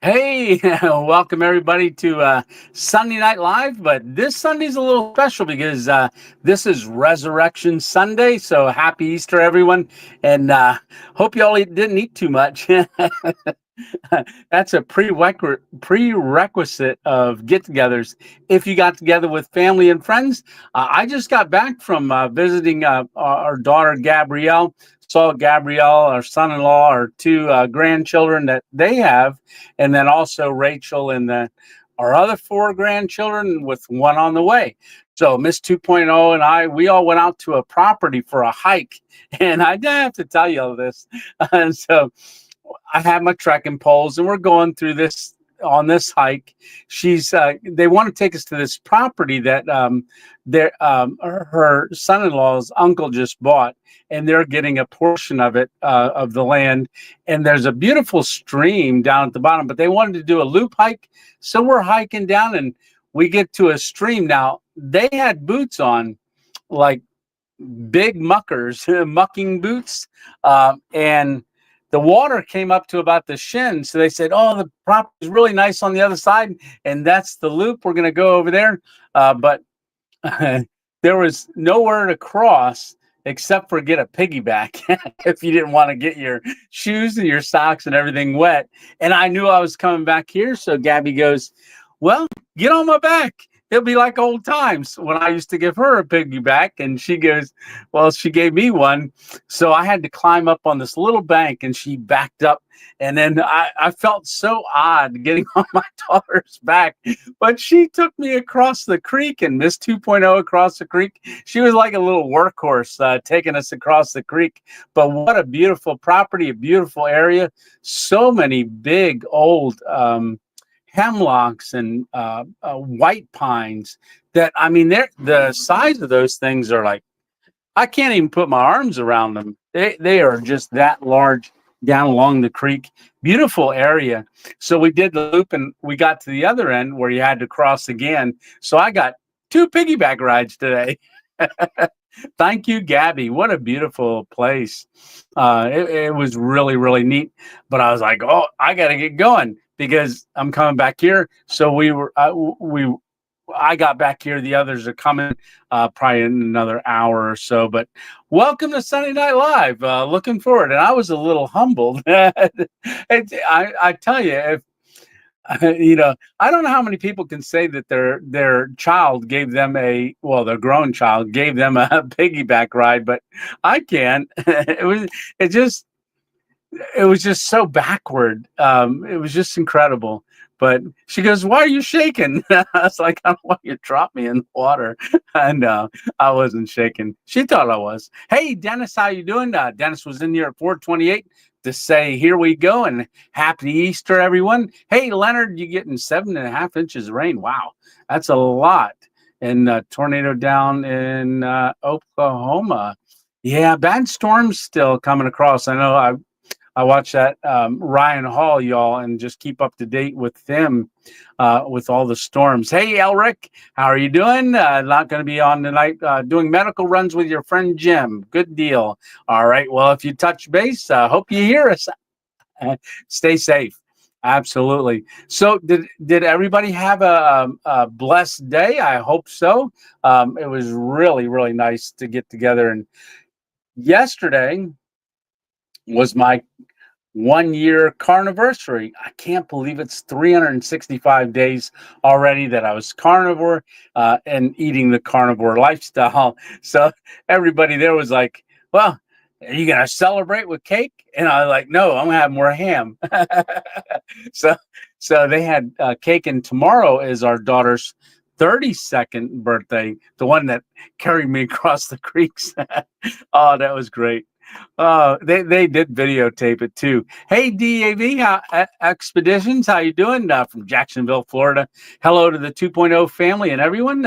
Hey, welcome everybody to Sunday Night Live. But this Sunday's a little special because this is Resurrection Sunday. So happy Easter, everyone. And hope y'all didn't eat too much. That's a prerequisite of get togethers. If you got together with family and friends, I just got back from visiting our daughter, Gabrielle. Saw Gabrielle, our son in law, our two grandchildren that they have, and then also Rachel and our other four grandchildren with one on the way. So Miss 2.0 and we all went out to a property for a hike. And I have to tell you all this. And so I have my trekking poles, and we're going through this on this hike. They want to take us to this property that her son-in-law's uncle just bought, and they're getting a portion of it of the land. And there's a beautiful stream down at the bottom, but they wanted to do a loop hike, so we're hiking down, and we get to a stream. Now they had boots on, like big muckers, mucking boots, and the water came up to about the shin. So they said, "Oh, the property is really nice on the other side, and that's the loop. We're going to go over there." But there was nowhere to cross except for get a piggyback if you didn't want to get your shoes and your socks and everything wet. And I knew I was coming back here. So Gabby goes, "Well, get on my back. It'll be like old times when I used to give her a piggyback." And she goes, well, she gave me one. So I had to climb up on this little bank, and she backed up. And then I felt so odd getting on my daughter's back. But she took me across the creek, and Miss 2.0 across the creek. She was like a little workhorse taking us across the creek. But what a beautiful property, a beautiful area. So many big old hemlocks and white pines that, I mean, the size of those things are like, I can't even put my arms around them. They are just that large down along the creek. Beautiful area. So we did the loop, and we got to the other end where you had to cross again. So I got 2 piggyback rides today. Thank you, Gabby. What a beautiful place. It was really, really neat. But I was like, oh, I got to get going because I'm coming back here. So I got back here. The others are coming probably in another hour or so. But welcome to Sunday Night Live. Looking forward. And I was a little humbled. I tell you, if I don't know how many people can say that their child gave them their grown child gave them a piggyback ride, but I can't. It was just so backward. It was just incredible. But she goes, "Why are you shaking?" I was like, "I don't want you to drop me in the water." And I wasn't shaking. She thought I was. Hey, Dennis, how you doing? Dennis was in here at 4:28 to say, "Here we go," and happy Easter, everyone. Hey, Leonard, you getting 7.5 inches of rain? Wow, that's a lot. And tornado down in Oklahoma. Yeah, bad storms still coming across. I know I watch that Ryan Hall, y'all, and just keep up to date with them with all the storms. Hey, Elric, how are you doing? Not going to be on tonight. Doing medical runs with your friend Jim. Good deal. All right. Well, if you touch base, hope you hear us. Stay safe. Absolutely. So, did everybody have a blessed day? I hope so. It was really, really nice to get together. And yesterday was my 1 year carniversary. I can't believe it's 365 days already that I was carnivore and eating the carnivore lifestyle. So everybody there was like, "Well, are you going to celebrate with cake?" And I was like, "No, I'm going to have more ham." so so they had cake, and tomorrow is our daughter's 32nd birthday, the one that carried me across the creeks. Oh, that was great. They did videotape it too. Hey, DAV Expeditions, how you doing? From Jacksonville, Florida. Hello to the 2.0 family and everyone.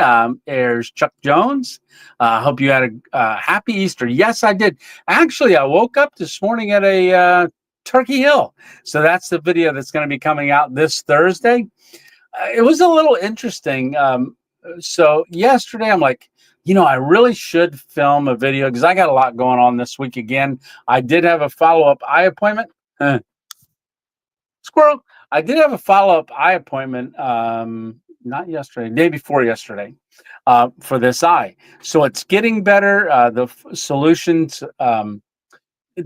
There's Chuck Jones. Hope you had a happy Easter. Yes, I did. Actually, I woke up this morning at a Turkey Hill. So that's the video that's going to be coming out this Thursday. It was a little interesting. So yesterday, I'm like, I really should film a video because I got a lot going on this week again. I did have a follow-up eye appointment. Squirrel. I did have a follow-up eye appointment, not yesterday, day before yesterday, for this eye. So it's getting better. Solutions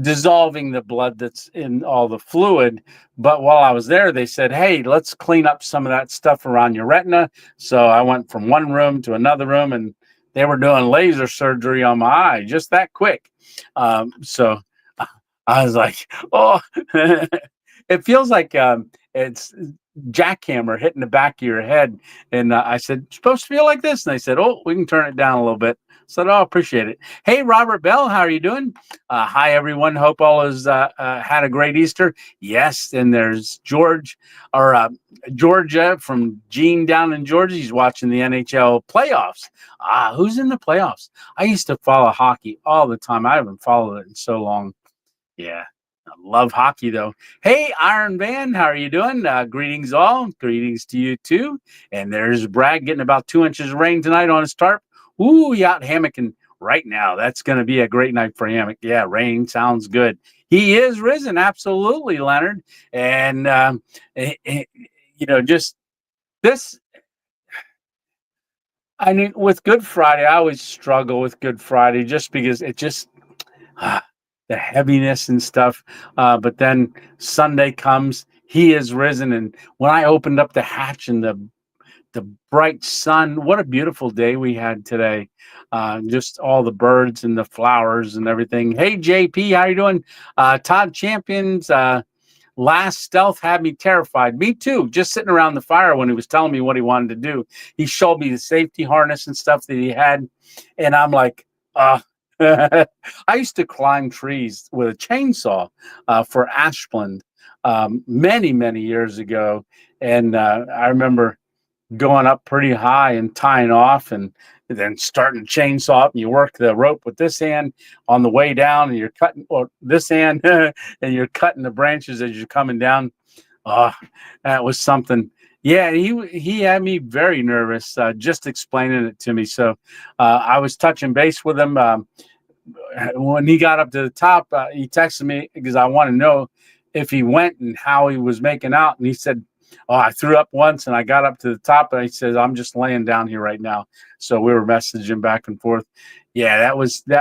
dissolving the blood that's in all the fluid. But while I was there, they said, "Hey, let's clean up some of that stuff around your retina." So I went from one room to another room, and they were doing laser surgery on my eye just that quick. So I was like, "Oh." It feels like it's jackhammer hitting the back of your head. And I said, "Supposed to feel like this?" And they said, "Oh, we can turn it down a little bit." So I appreciate it. Hey, Robert Bell, how are you doing? Hi, everyone. Hope all has had a great Easter. Yes, and there's Georgia from Gene down in Georgia. He's watching the NHL playoffs. Who's in the playoffs? I used to follow hockey all the time. I haven't followed it in so long. Yeah. I love hockey though. Hey, Iron Van, how are you doing? Greetings all. Greetings to you too. And there's Brad getting about 2 inches of rain tonight on his tarp. Ooh, he out hammocking right now. That's going to be a great night for hammock. Yeah, rain sounds good. He is risen, absolutely, Leonard. And just this. I mean, with Good Friday, I always struggle with Good Friday just because it just the heaviness and stuff. But then Sunday comes, he is risen. And when I opened up the hatch and the bright sun, what a beautiful day we had today. Just all the birds and the flowers and everything. Hey, JP, how you doing? Todd Champions, last stealth had me terrified. Me too. Just sitting around the fire when he was telling me what he wanted to do. He showed me the safety harness and stuff that he had. And I'm like, I used to climb trees with a chainsaw for ashplant many, many years ago. And I remember going up pretty high and tying off and then starting to chainsaw up, and you work the rope with this hand on the way down, and you're cutting or this hand and you're cutting the branches as you're coming down. Oh, that was something. Yeah, he had me very nervous just explaining it to me. So I was touching base with him. When he got up to the top, he texted me because I want to know if he went and how he was making out. And he said, "Oh, I threw up once and I got up to the top." And he says, "I'm just laying down here right now." So we were messaging back and forth. Yeah, that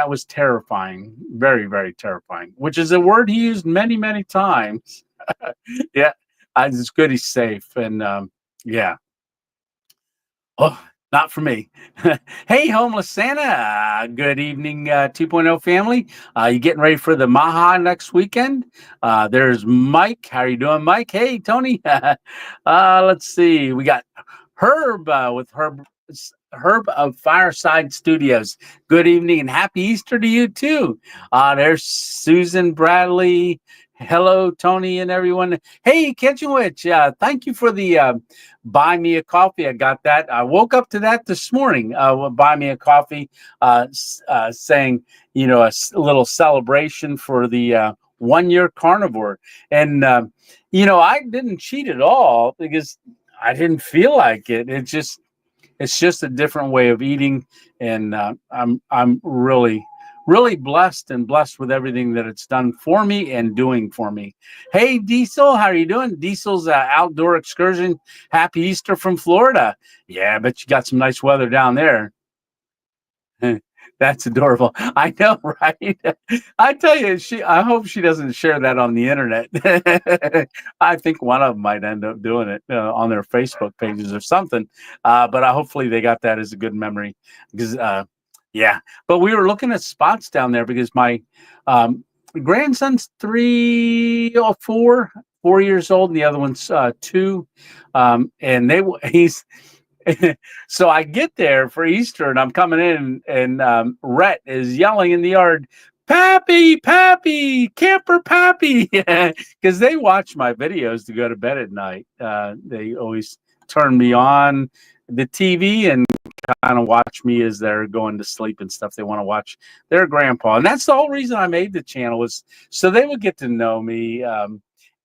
was terrifying. Very, very terrifying, which is a word he used many, many times. Yeah, it's good he's safe. And yeah. Oh, not for me. Hey, homeless Santa. Good evening, 2.0 family. You getting ready for the Maha next weekend? There's Mike. How are you doing, Mike? Hey, Tony. Let's see. We got Herb with Herb of Fireside Studios. Good evening and happy Easter to you too. There's Susan Bradley. Hello, Tony and everyone. Hey, Kitchenwich. Thank you for the buy me a coffee. I got that. I woke up to that this morning. Buy me a coffee, saying, a little celebration for the 1 year carnivore. And, I didn't cheat at all because I didn't feel like it. It's just a different way of eating. And I'm really, really blessed with everything that it's done for me and doing for me. Hey, Diesel, how are you doing? Diesel's outdoor excursion. Happy Easter from Florida. Yeah, I bet you got some nice weather down there. That's adorable. I know, right? I tell you, I hope she doesn't share that on the internet. I think one of them might end up doing it on their Facebook pages or something. But hopefully they got that as a good memory because, yeah. But we were looking at spots down there because my grandson's 4 years old, and the other one's 2. And he's so I get there for Easter and I'm coming in and Rhett is yelling in the yard, "Pappy, Pappy, Camper Pappy," because they watch my videos to go to bed at night. They always turn me on the TV and kind of watch me as they're going to sleep and stuff. They want to watch their grandpa. And that's the whole reason I made the channel, was so they would get to know me.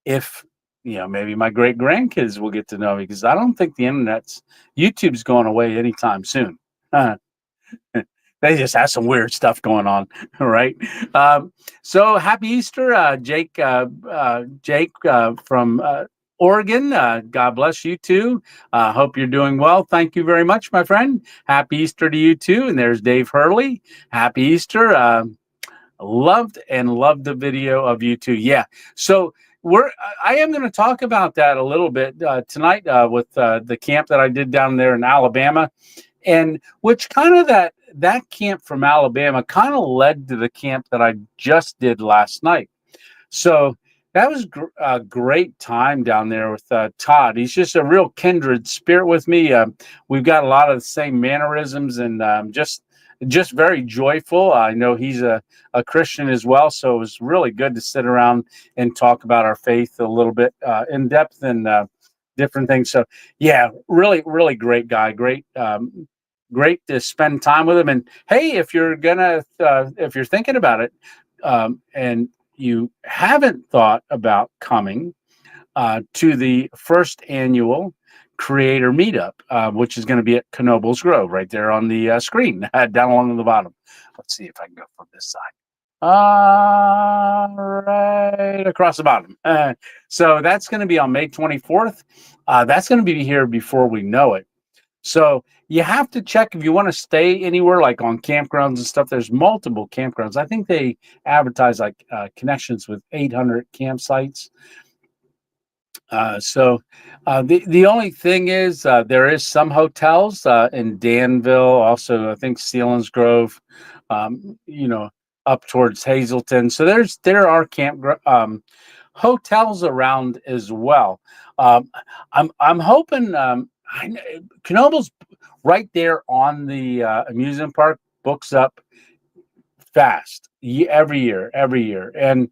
If maybe my great grandkids will get to know me, because I don't think YouTube's going away anytime soon. They just have some weird stuff going on, right? So happy Easter, Jake. Jake from Oregon. God bless you too. Hope you're doing well. Thank you very much, my friend. Happy Easter to you too. And there's Dave Hurley. Happy Easter. Loved the video of you too. Yeah. So I am going to talk about that a little bit tonight with the camp that I did down there in Alabama, and which kind of that camp from Alabama kind of led to the camp that I just did last night. So that was a great time down there with Todd. He's just a real kindred spirit with me. We've got a lot of the same mannerisms, and just very joyful. I know he's a Christian as well, so it was really good to sit around and talk about our faith a little bit in depth and different things. So yeah, really great guy. Great to spend time with him. And hey, if you're thinking about it, and you haven't thought about coming to the first annual creator meetup, which is going to be at Knoebels Grove right there on the screen down along the bottom. Let's see if I can go from this side. Right across the bottom. So that's going to be on May 24th. That's going to be here before we know it. So you have to check if you want to stay anywhere, like on campgrounds and stuff. There's multiple campgrounds. I think they advertise like connections with 800 campsites. The only thing is there is some hotels in Danville, also I think Selinsgrove, up towards Hazleton. So there are hotels around as well. I'm hoping Knoebels right there on the amusement park books up fast every year, and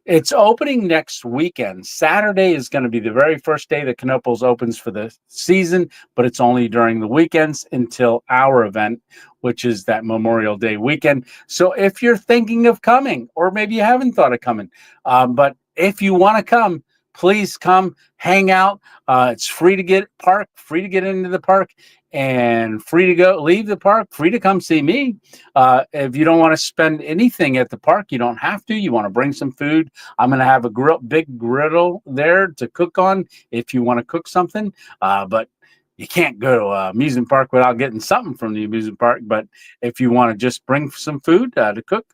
it's opening next weekend. Saturday is going to be the very first day that Knoebels opens for the season, but it's only during the weekends until our event, which is that Memorial Day weekend. So if you're thinking of coming, or maybe you haven't thought of coming, but if you want to come, please come hang out. It's free to get free to get into the park, and free to leave the park, free to come see me. If you don't want to spend anything at the park, you don't have to. You want to bring some food, I'm going to have a big griddle there to cook on if you want to cook something. But you can't go to an amusement park without getting something from the amusement park. But if you want to just bring some food to cook,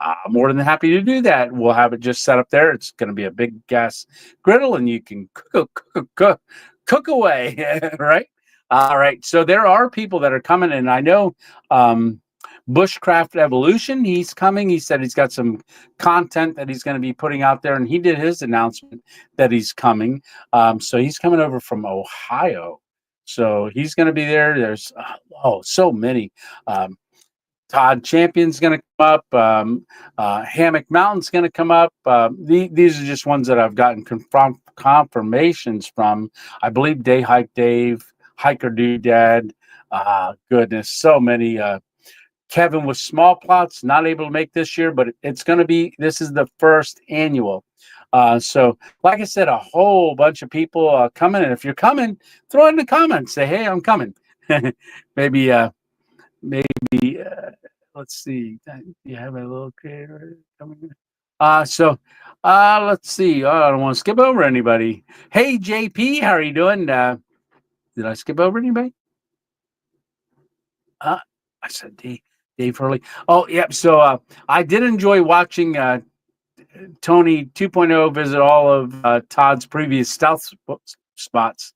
I'm more than happy to do that. We'll have it just set up there. It's going to be a big gas griddle, and you can cook away, right? All right. So there are people that are coming, and I know Bushcraft Evolution, he's coming. He said he's got some content that he's going to be putting out there, and he did his announcement that he's coming. So he's coming over from Ohio. So he's going to be there. There's so many. Todd Champion's going to come up. Hammock Mountain's going to come up. These are just ones that I've gotten confirmations from. I believe Day Hike Dave, Hiker Doodad. Goodness, so many. Kevin with Small Plots, not able to make this year, but it's going to be. This is the first annual. So, like I said, a whole bunch of people coming. And if you're coming, throw it in the comments. Say, hey, I'm coming. Maybe. Let's see. You have a little creator coming in. Let's see. I don't want to skip over anybody. Hey, JP, how are you doing? Did I skip over anybody? I said Dave Hurley. Oh, yep. So I did enjoy watching Tony 2.0 visit all of Todd's previous stealth spots.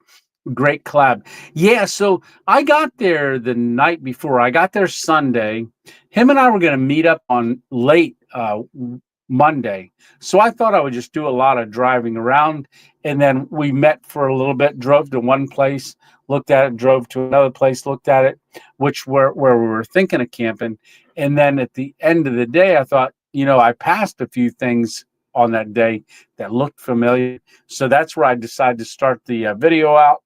Great collab. Yeah, so I got there the night before. I got there Sunday. Him and I were going to meet up on late Monday. So I thought I would just do a lot of driving around. And then we met for a little bit, drove to one place, looked at it, drove to another place, looked at it, where we were thinking of camping. And then at the end of the day, I thought, I passed a few things on that day that looked familiar. So that's where I decided to start the video out.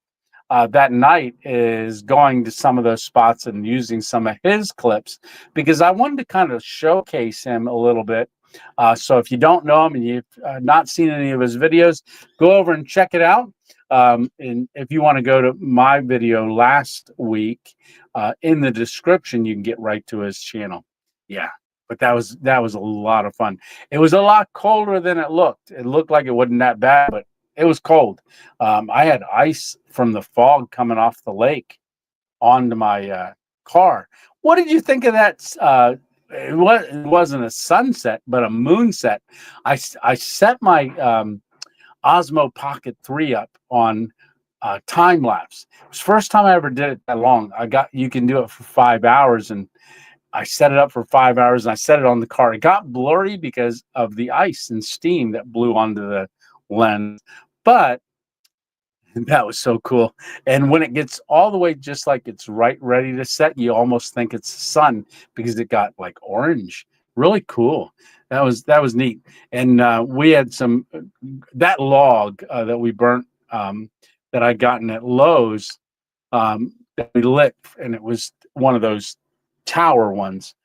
That night is going to some of those spots and using some of his clips because I wanted to kind of showcase him a little bit. So if you don't know him and you've not seen any of his videos, go over and check it out. And if you want to go to my video last week, in the description, you can get right to his channel. Yeah. But that was a lot of fun. It was a lot colder than it looked. It looked like it wasn't that bad, but It was cold. I had ice from the fog coming off the lake onto my car. What did you think of that? It wasn't a sunset, but a moonset. I set my Osmo Pocket 3 up on time lapse. It was the first time I ever did it that long. You can do it for 5 hours, and I set it up for 5 hours, and I set it on the car. It got blurry because of the ice and steam that blew onto the lens, but that was so cool. And when it gets all the way just like it's right ready to set, you almost think it's the sun because it got like orange. Really cool. That was neat. And we had some that log that we burnt that I gotten at Lowe's that we lit, and it was one of those tower ones.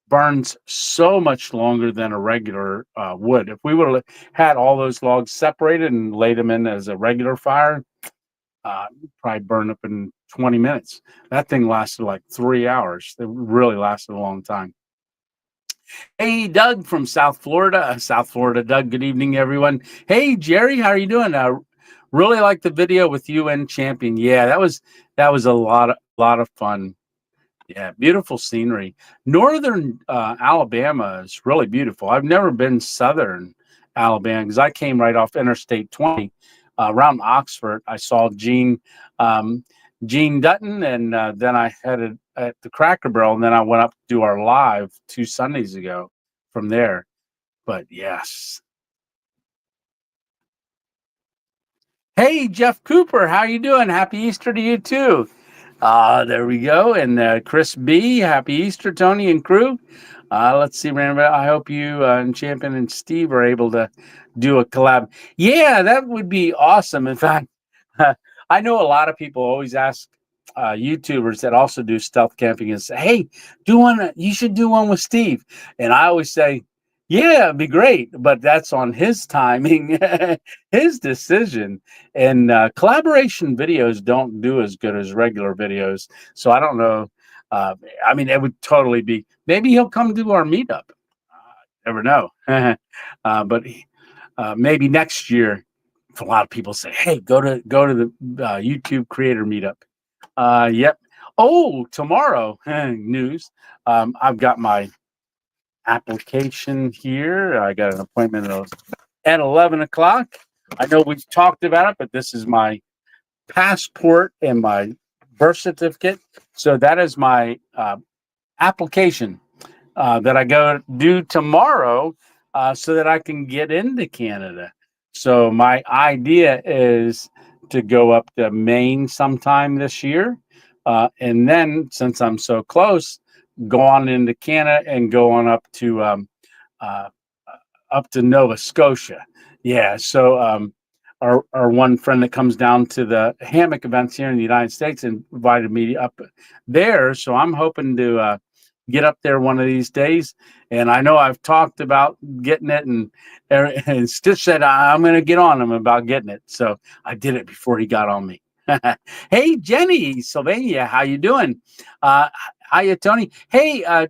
Burns so much longer than a regular wood. If we would have had all those logs separated and laid them in as a regular fire, probably burn up in 20 minutes. That thing lasted like 3 hours. It really lasted a long time. Hey, Doug from South Florida. South Florida, Doug. Good evening, everyone. Hey, Jerry, how are you doing? Really like the video with UN champion. Yeah, that was a lot of fun. Yeah, beautiful scenery. Northern Alabama is really beautiful. I've never been southern Alabama because I came right off Interstate 20 around Oxford. I saw Gene Dutton, and then I headed at the Cracker Barrel, and then I went up to do our live 2 Sundays ago from there. But yes. Hey, Jeff Cooper, how you doing? Happy Easter to you too. There we go. And Chris B, happy Easter, Tony and crew. Let's see, Randall. I hope you and Champion and Steve are able to do a collab. Yeah, that would be awesome. In fact, I know a lot of people always ask YouTubers that also do stealth camping and say, "Hey, do one. You should do one with Steve." And I always say, "Yeah, it'd be great," but that's on his timing, his decision. And collaboration videos don't do as good as regular videos, so I don't know. I mean, it would totally be. Maybe he'll come to our meetup. Never know. But maybe next year. A lot of people say, "Hey, go to the YouTube creator meetup." Yep. Oh, tomorrow news. I've got my application here. I got an appointment at 11 o'clock. I know we've talked about it, but this is my passport and my birth certificate. So that is my application that I go do tomorrow so that I can get into Canada. So my idea is to go up to Maine sometime this year. And then, since I'm so close, go on into Canada and go on uh, up to Nova Scotia. Yeah. So our one friend that comes down to the hammock events here in the United States invited me up there. So I'm hoping to get up there one of these days. And I know I've talked about getting it, and Stitch said I'm going to get on him about getting it. So I did it before he got on me. Hey, Jenny Sylvania, how you doing? Hiya, Tony. Hey,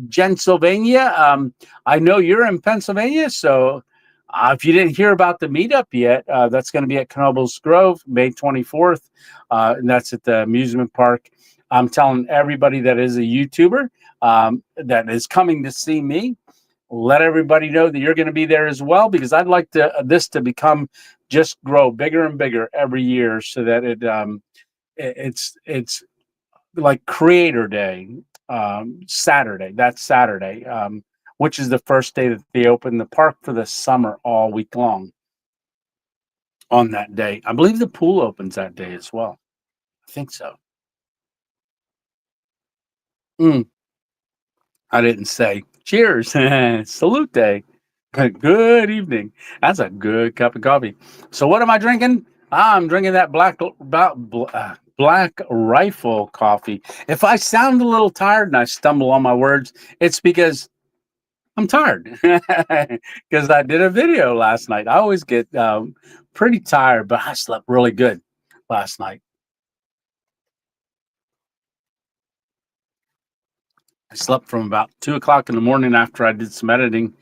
Jen Sylvania, I know you're in Pennsylvania, so if you didn't hear about the meetup yet, that's going to be at Knoebels Grove, May 24th, and that's at the amusement park. I'm telling everybody that is a YouTuber that is coming to see me, let everybody know that you're going to be there as well, because I'd like this to become just grow bigger and bigger every year, so that it's like Creator Day, Saturday. That's Saturday, which is the first day that they open the park for the summer all week long. On that day, I believe the pool opens that day as well. I think so. Mm, I didn't say cheers. Salute day. Good evening. That's a good cup of coffee. So what am I drinking? I'm drinking that Black Rifle coffee. If I sound a little tired and I stumble on my words, it's because I'm tired, because I did a video last night. I always get pretty tired, but I slept really good last night. I slept from about 2 o'clock in the morning after I did some editing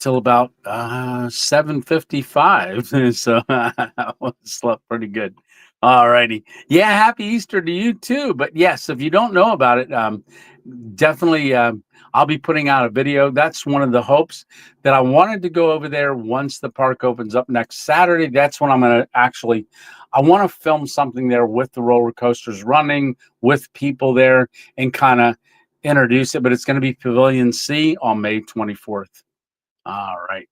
till about 7:55. So I slept pretty good. All righty. Yeah, happy Easter to you too. But yes, if you don't know about it, definitely I'll be putting out a video. That's one of the hopes, that I wanted to go over there once the park opens up next Saturday. That's when I'm going to actually, I want to film something there with the roller coasters running, with people there, and kind of introduce it. But it's going to be Pavilion C on May 24th. All right.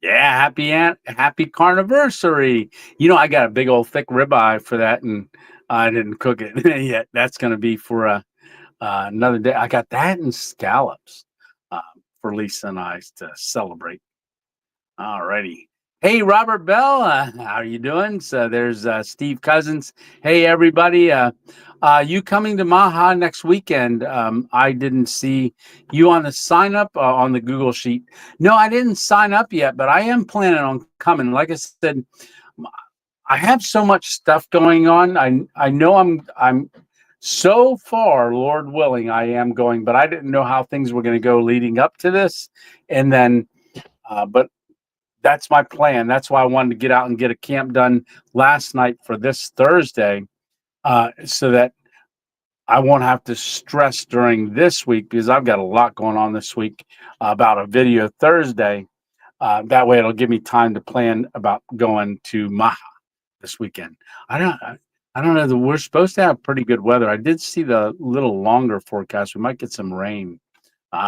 Yeah, happy carniversary. I got a big old thick ribeye for that, and I didn't cook it yet. That's going to be for another day. I got that and scallops uh, for Lisa and I to celebrate. All righty. Hey, Robert Bell, how are you doing? So there's Steve Cousins. Hey, everybody. You coming to Maha next weekend? I didn't see you on the sign up on the Google Sheet. No, I didn't sign up yet, but I am planning on coming. Like I said, I have so much stuff going on. I know I'm so far, Lord willing, I am going, but I didn't know how things were going to go leading up to this, and then, but that's my plan. That's why I wanted to get out and get a camp done last night for this Thursday, so that I won't have to stress during this week, because I've got a lot going on this week about a video Thursday. That way, it'll give me time to plan about going to Maha this weekend. I don't know. We're supposed to have pretty good weather. I did see the little longer forecast. We might get some rain.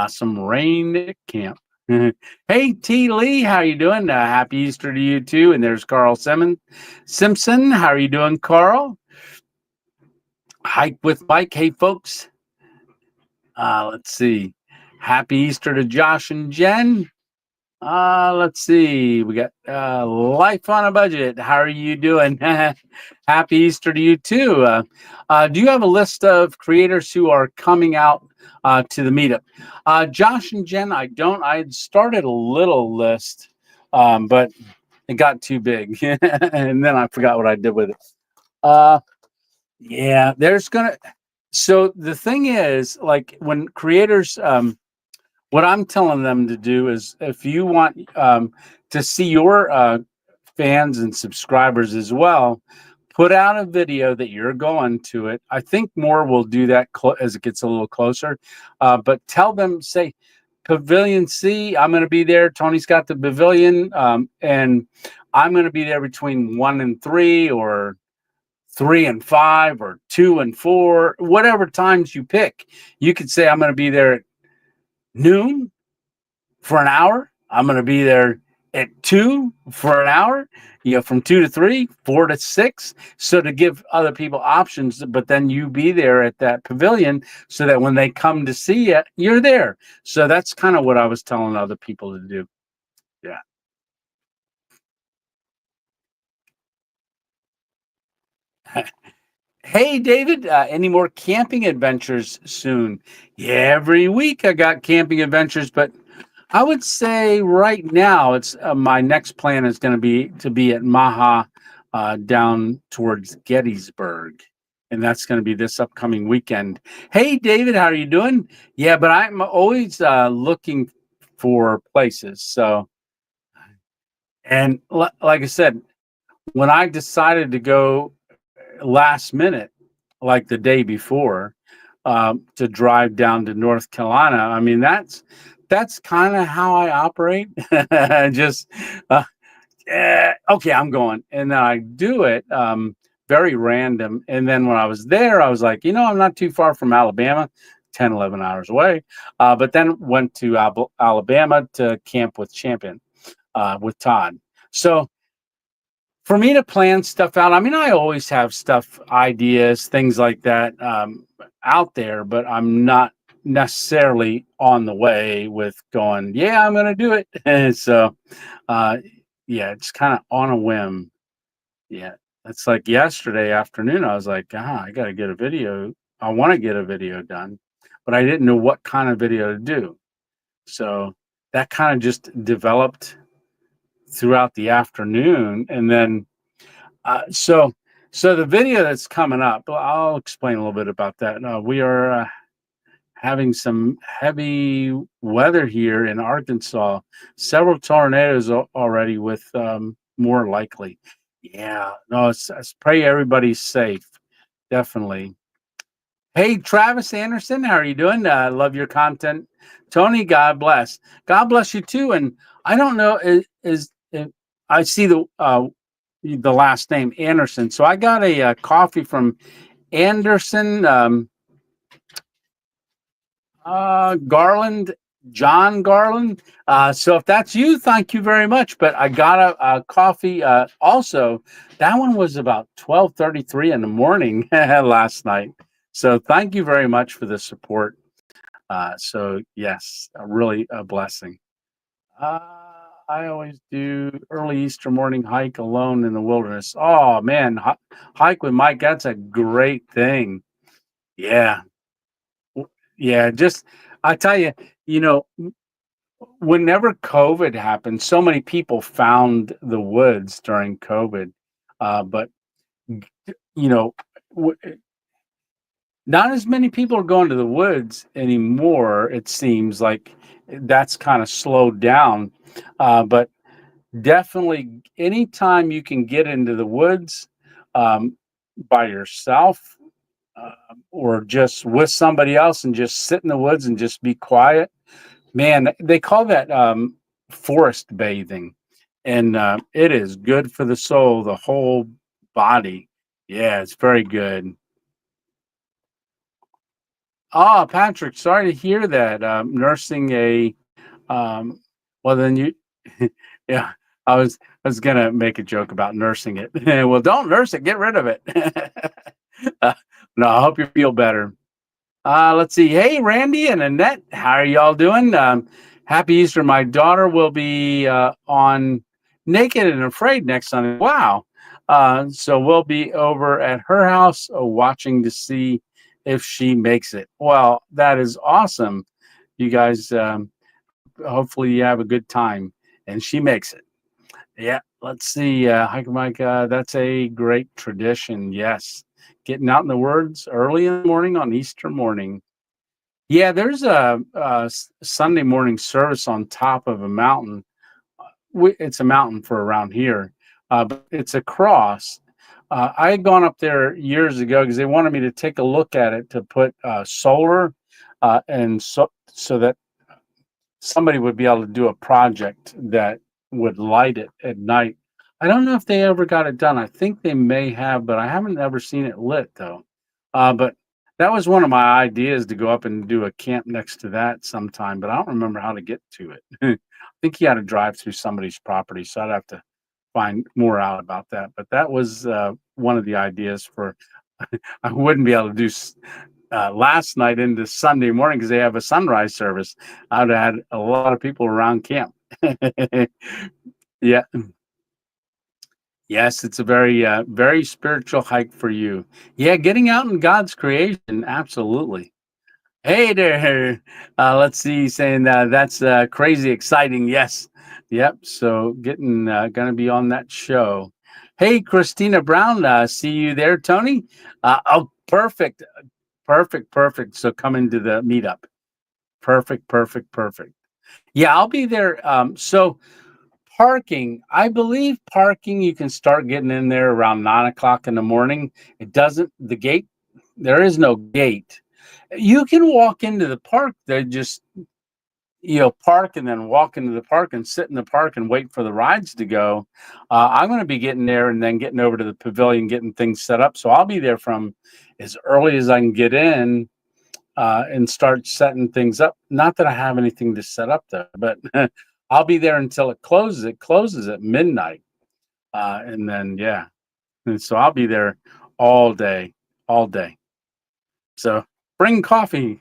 Some rain at camp. Hey, T. Lee, how you doing? Happy Easter to you too. And there's Carl Simpson. How are you doing, Carl? Hike with Mike. Hey, folks. Let's see. Happy Easter to Josh and Jen. Let's see. We got Life on a Budget. How are you doing? Happy Easter to you too. Do you have a list of creators who are coming out to the meetup? Josh and Jen, I don't. I had started a little list, but it got too big, and then I forgot what I did with it. Yeah, there's gonna. So the thing is, like, when creators, what I'm telling them to do is, if you want to see your fans and subscribers as well, put out a video that you're going to it. I think more will do that as it gets a little closer. But tell them, say, Pavilion C, I'm going to be there. Tony's got the pavilion, and I'm going to be there between 1 and 3, or 3 and 5, or 2 and 4, whatever times you pick. You could say, I'm going to be there at noon for an hour. I'm going to be there at 2 for an hour, from 2 to 3, 4 to 6. So to give other people options, but then you be there at that pavilion so that when they come to see you, you're there. So that's kind of what I was telling other people to do. Yeah. Hey, David, any more camping adventures soon? Yeah, every week I got camping adventures, but I would say right now it's my next plan is going to be at Maha, down towards Gettysburg, and that's going to be this upcoming weekend. Hey, David, how are you doing? Yeah, but I'm always looking for places. So, and like I said, when I decided to go last minute, like the day before, to drive down to North Carolina. I mean, that's kind of how I operate. Just okay, I'm going, and then I do it, very random. And then when I was there, I was like, I'm not too far from Alabama, 10, 11 hours away. But then went to Alabama to camp with Champion, with Todd. So for me to plan stuff out, I mean, I always have stuff, ideas, things like that, out there, but I'm not necessarily on the way with going, yeah, I'm going to do it. And so, yeah, it's kind of on a whim. Yeah. It's like yesterday afternoon, I was like, I got to get a video. I want to get a video done, but I didn't know what kind of video to do. So that kind of just developed throughout the afternoon. And then, so the video that's coming up, I'll explain a little bit about that. We are having some heavy weather here in Arkansas. Several tornadoes already, with more likely. Yeah, no, it's pray everybody's safe. Definitely. Hey, Travis Anderson, how are you doing? Love your content. Tony, God bless. God bless you too. And I don't know, I see the last name Anderson. So I got a coffee from Anderson. Garland, John Garland. So if that's you, thank you very much. But I got a coffee. Also, that one was about 12:33 in the morning last night. So thank you very much for the support. So yes, really a blessing. Uh, I always do early Easter morning hike alone in the wilderness. Oh man, hike with Mike. That's a great thing. Yeah, yeah. Just I tell you, you know, whenever COVID happened, so many people found the woods during COVID, but you know, w- not as many people are going to the woods anymore. It seems like that's kind of slowed down, but definitely anytime you can get into the woods um, by yourself or just with somebody else and just sit in the woods and just be quiet. Man, they call that forest bathing, and it is good for the soul, the whole body. Yeah, it's very good. Ah, Patrick, sorry to hear that. Nursing a, um, well, then you, yeah, I was gonna make a joke about nursing it. Well, don't nurse it, get rid of it. uh, no, I hope you feel better. Let's see. Hey, Randy and Annette, how are y'all doing? Happy Easter. My daughter will be on Naked and Afraid next Sunday. Wow. So we'll be over at her house watching to see if she makes it. Well, that is awesome. You guys, hopefully you have a good time and she makes it. Yeah. Let's see. Hiker Mike, that's a great tradition. Yes. Getting out in the woods early in the morning on Easter morning. Yeah, there's a Sunday morning service on top of a mountain. It's a mountain for around here, but it's a cross. I had gone up there years ago because they wanted me to take a look at it to put solar, and so that somebody would be able to do a project that would light it at night. I don't know if they ever got it done. I think they may have, but I haven't ever seen it lit though. But that was one of my ideas to go up and do a camp next to that sometime, but I don't remember how to get to it. I think you had to drive through somebody's property, so I'd have to find more out about that. But that was one of the ideas for I wouldn't be able to do last night into Sunday morning because they have a sunrise service. I'd have had a lot of people around camp. Yeah. Yes, it's a very, very spiritual hike for you. Yeah, getting out in God's creation, absolutely. Hey there. Let's see, saying that's crazy exciting. Yes. Yep. So getting going to be on that show. Hey, Christina Brown. See you there, Tony. Oh, perfect. Perfect. Perfect. So come into the meetup. Perfect. Perfect. Perfect. Yeah, I'll be there. So parking, I believe parking, you can start getting in there around 9 o'clock in the morning. It doesn't, the gate, there is no gate. You can walk into the park. They just, park and then walk into the park and sit in the park and wait for the rides to go. I'm going to be getting there and then getting over to the pavilion, getting things set up. So I'll be there from as early as I can get in and start setting things up. Not that I have anything to set up there, but I'll be there until it closes. It closes at midnight. And then, yeah. And so I'll be there all day, all day. So bring coffee.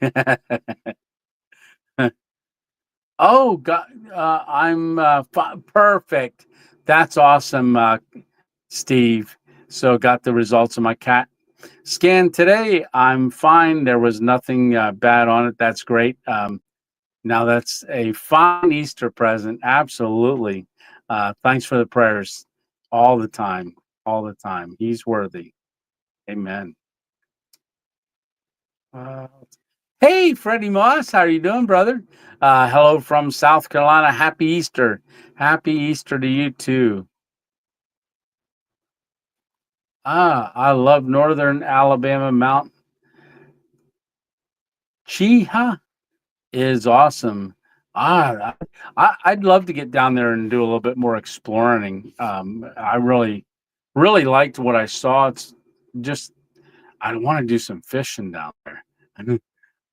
Oh, God, I'm perfect. That's awesome, Steve. So got the results of my CAT scan today. I'm fine. There was nothing bad on it. That's great. Now that's a fine Easter present. Absolutely. Thanks for the prayers all the time. All the time. He's worthy. Amen. Uh, Hey, Freddie Moss, how are you doing, brother? Hello from South Carolina. Happy Easter. Happy Easter to you too. I love Northern Alabama. Mount Cheeha is awesome. I'd love to get down there and do a little bit more exploring. I really liked what I saw. It's just I want to do some fishing down there. I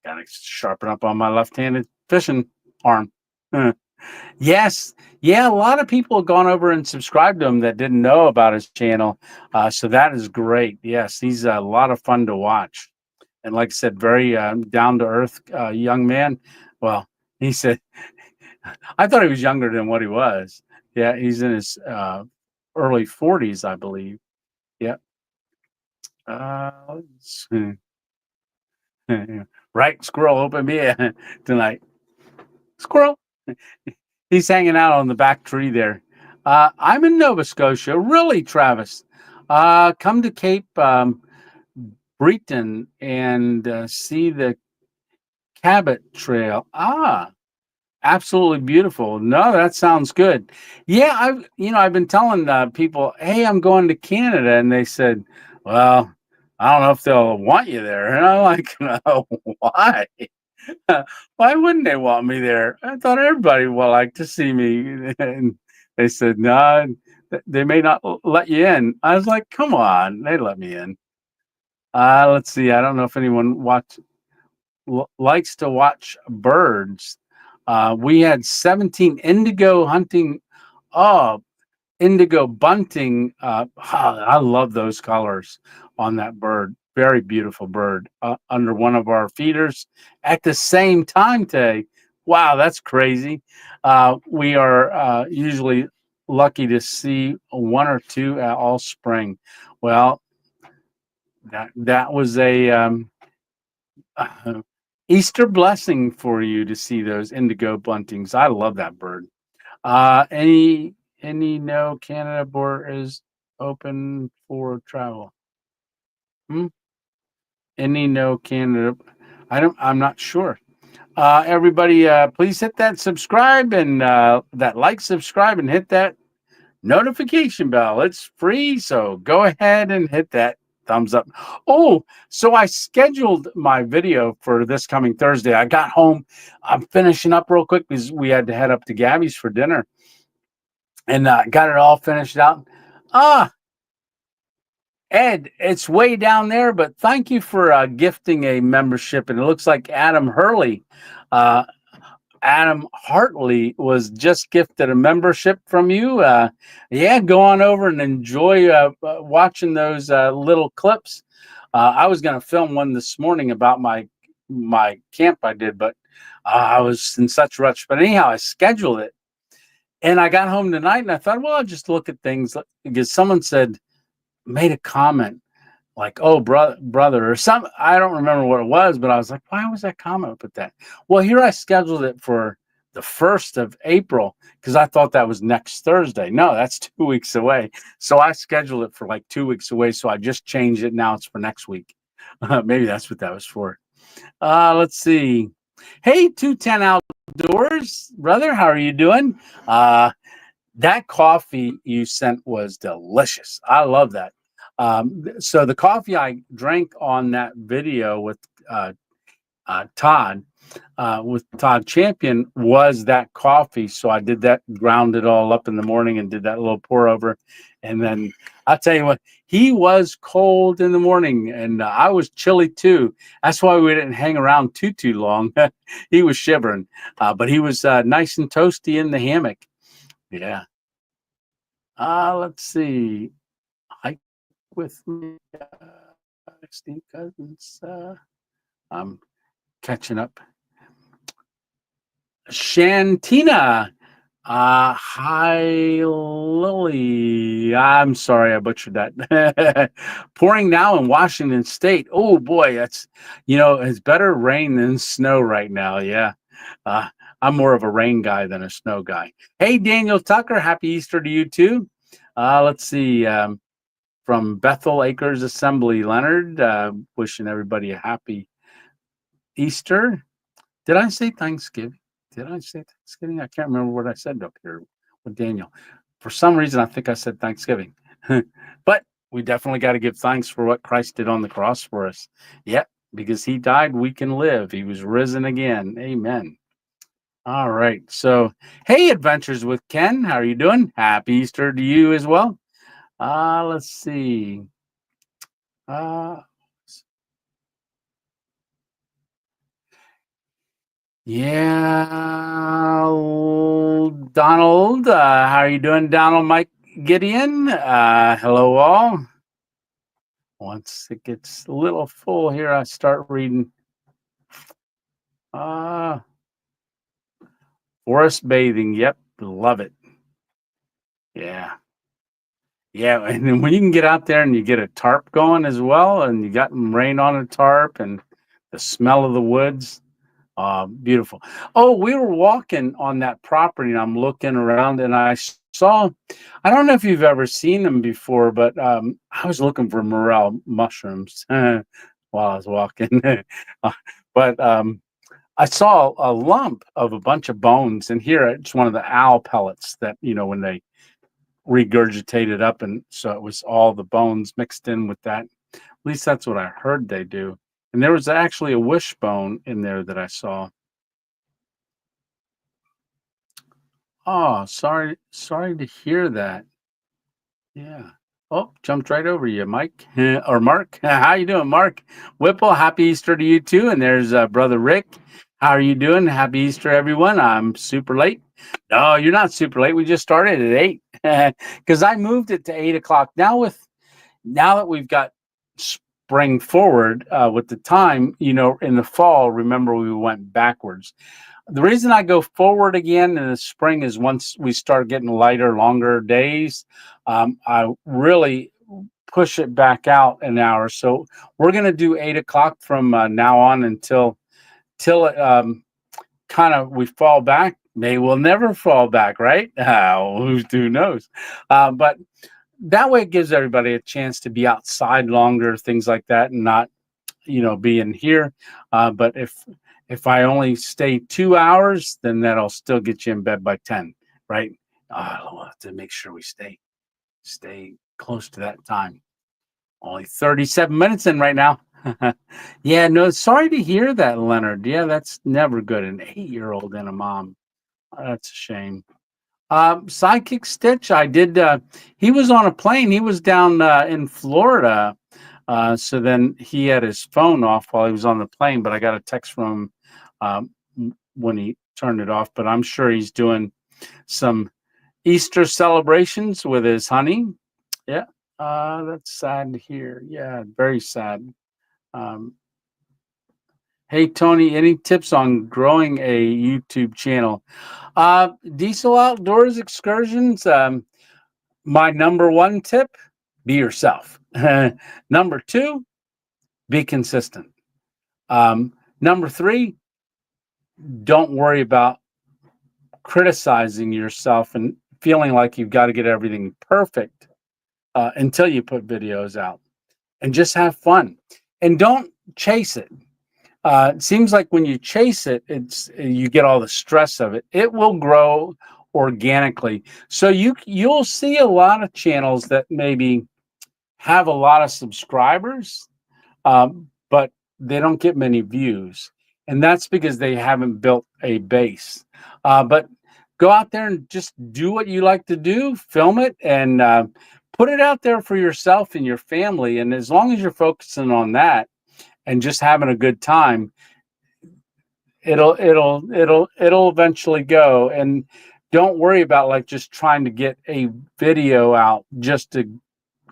gotta sharpen up on my left-handed fishing arm. Yes. Yeah, a lot of people have gone over and subscribed to him that didn't know about his channel. So that is great. Yes, he's a lot of fun to watch. And like I said, very down to earth young man. Well, he said, I thought he was younger than what he was. Yeah, he's in his early 40s, I believe. Yep. Let's see. Right, squirrel, open me tonight. Squirrel. He's hanging out on the back tree there. I'm in Nova Scotia. Really, Travis? Come to Cape Breton and see the Cabot Trail. Absolutely beautiful. No, that sounds good. Yeah, I've been telling people, hey, I'm going to Canada, and they said, well, I don't know if they'll want you there. And I'm like, no, why? Why wouldn't they want me there? I thought everybody would like to see me. And they said, no, they may not let you in. I was like, come on, they let me in. Let's see. I don't know if anyone likes to watch birds. We had 17 indigo hunting. Oh, indigo bunting. I love those colors on that bird. Very beautiful bird under one of our feeders at the same time today. Wow, that's crazy. We are usually lucky to see one or two all spring. Well, that was a Easter blessing for you to see those indigo buntings. I love that bird. Any no Canada border is open for travel. Hmm? Any no Canada? I'm not sure. Everybody, please hit that subscribe and that like, subscribe, and hit that notification bell. It's free, so go ahead and hit that thumbs up. Oh, so I scheduled my video for this coming Thursday. I got home. I'm finishing up real quick because we had to head up to Gabby's for dinner, and got it all finished out. Ah, Ed, it's way down there, but thank you for gifting a membership. And it looks like Adam Hurley, uh, Adam Hartley was just gifted a membership from you. Yeah, go on over and enjoy watching those little clips. I was going to film one this morning about my camp I did, but I was in such rush. But anyhow, I scheduled it, and I got home tonight, and I thought, well, I'll just look at things because someone made a comment like, oh, brother, or some, I don't remember what it was, but I was like, why was that comment put that? Well, here I scheduled it for the 1st of April because I thought that was next Thursday. No, that's 2 weeks away. So I scheduled it for like 2 weeks away. So I just changed it. Now it's for next week. Maybe that's what that was for. Let's see. Hey, 210 Outdoors, brother, how are you doing? That coffee you sent was delicious. I love that. So the coffee I drank on that video Todd, with Todd Champion, was that coffee. So I did that, ground it all up in the morning, and did that little pour over. And then I'll tell you what, he was cold in the morning, and I was chilly too. That's why we didn't hang around too long. He was shivering, but he was nice and toasty in the hammock. Yeah. Let's see. Hike with me, Steve Cousins. I'm catching up. Shantina. Hi, Lily. I'm sorry I butchered that. Pouring now in Washington State. Oh boy, it's better rain than snow right now. Yeah. Uh, I'm more of a rain guy than a snow guy. Hey, Daniel Tucker, happy Easter to you too. Let's see. From Bethel Acres Assembly, Leonard, wishing everybody a happy Easter. Did I say Thanksgiving? Did I say Thanksgiving? I can't remember what I said up here with Daniel. For some reason, I think I said Thanksgiving. But we definitely got to give thanks for what Christ did on the cross for us. Yep, because he died, we can live. He was risen again. Amen. All right. So, hey, Adventures with Ken, how are you doing? Happy Easter to you as well. Let's see. Uh, yeah, Donald. How are you doing, Donald? Mike Gideon. Hello, all. Once it gets a little full here, I start reading. Uh, Forest bathing. Yep, love it. Yeah. Yeah, and then when you can get out there and you get a tarp going as well, and you got rain on a tarp and the smell of the woods, beautiful. Oh, we were walking on that property, and I'm looking around, and I saw. I don't know if you've ever seen them before, but I was looking for morel mushrooms while I was walking. But I saw a lump of a bunch of bones, and here it's one of the owl pellets that when they regurgitated up, and so it was all the bones mixed in with that. At least that's what I heard they do. And there was actually a wishbone in there that I saw. Oh, sorry to hear that. Yeah. Oh, jumped right over you, Mike or Mark. How you doing, Mark Whipple? Happy Easter to you too. And there's brother Rick. How are you doing? Happy Easter, everyone. I'm super late. No, you're not super late. We just started at 8 because I moved it to 8 o'clock. Now that we've got spring forward with the time, in the fall, remember we went backwards. The reason I go forward again in the spring is once we start getting lighter, longer days, I really push it back out an hour. So we're going to do 8 o'clock from now on till it kind of we fall back. Maybe we'll never fall back, right? Who knows? But that way it gives everybody a chance to be outside longer, things like that, and not be in here. But if I only stay 2 hours, then that'll still get you in bed by 10, right? We'll have to make sure we stay close to that time. Only 37 minutes in right now. Yeah, no, sorry to hear that, Leonard. Yeah, that's never good. An 8-year-old and a mom. That's a shame. Sidekick Stitch, I did. He was on a plane. He was down in Florida. So then he had his phone off while he was on the plane, but I got a text from him when he turned it off. But I'm sure he's doing some Easter celebrations with his honey. Yeah, that's sad to hear. Yeah, very sad. Um, hey, Tony, any tips on growing a YouTube channel? Diesel Outdoors Excursions. My number one tip: be yourself. Number two, be consistent. Number three, don't worry about criticizing yourself and feeling like you've got to get everything perfect until you put videos out, and just have fun and don't chase it. It seems like when you chase it, you get all the stress of it. It will grow organically. So you'll see a lot of channels that maybe have a lot of subscribers, but they don't get many views, and that's because they haven't built a base. But go out there and just do what you like to do, film it, and put it out there for yourself and your family. And as long as you're focusing on that and just having a good time, it'll eventually go. And don't worry about like just trying to get a video out just to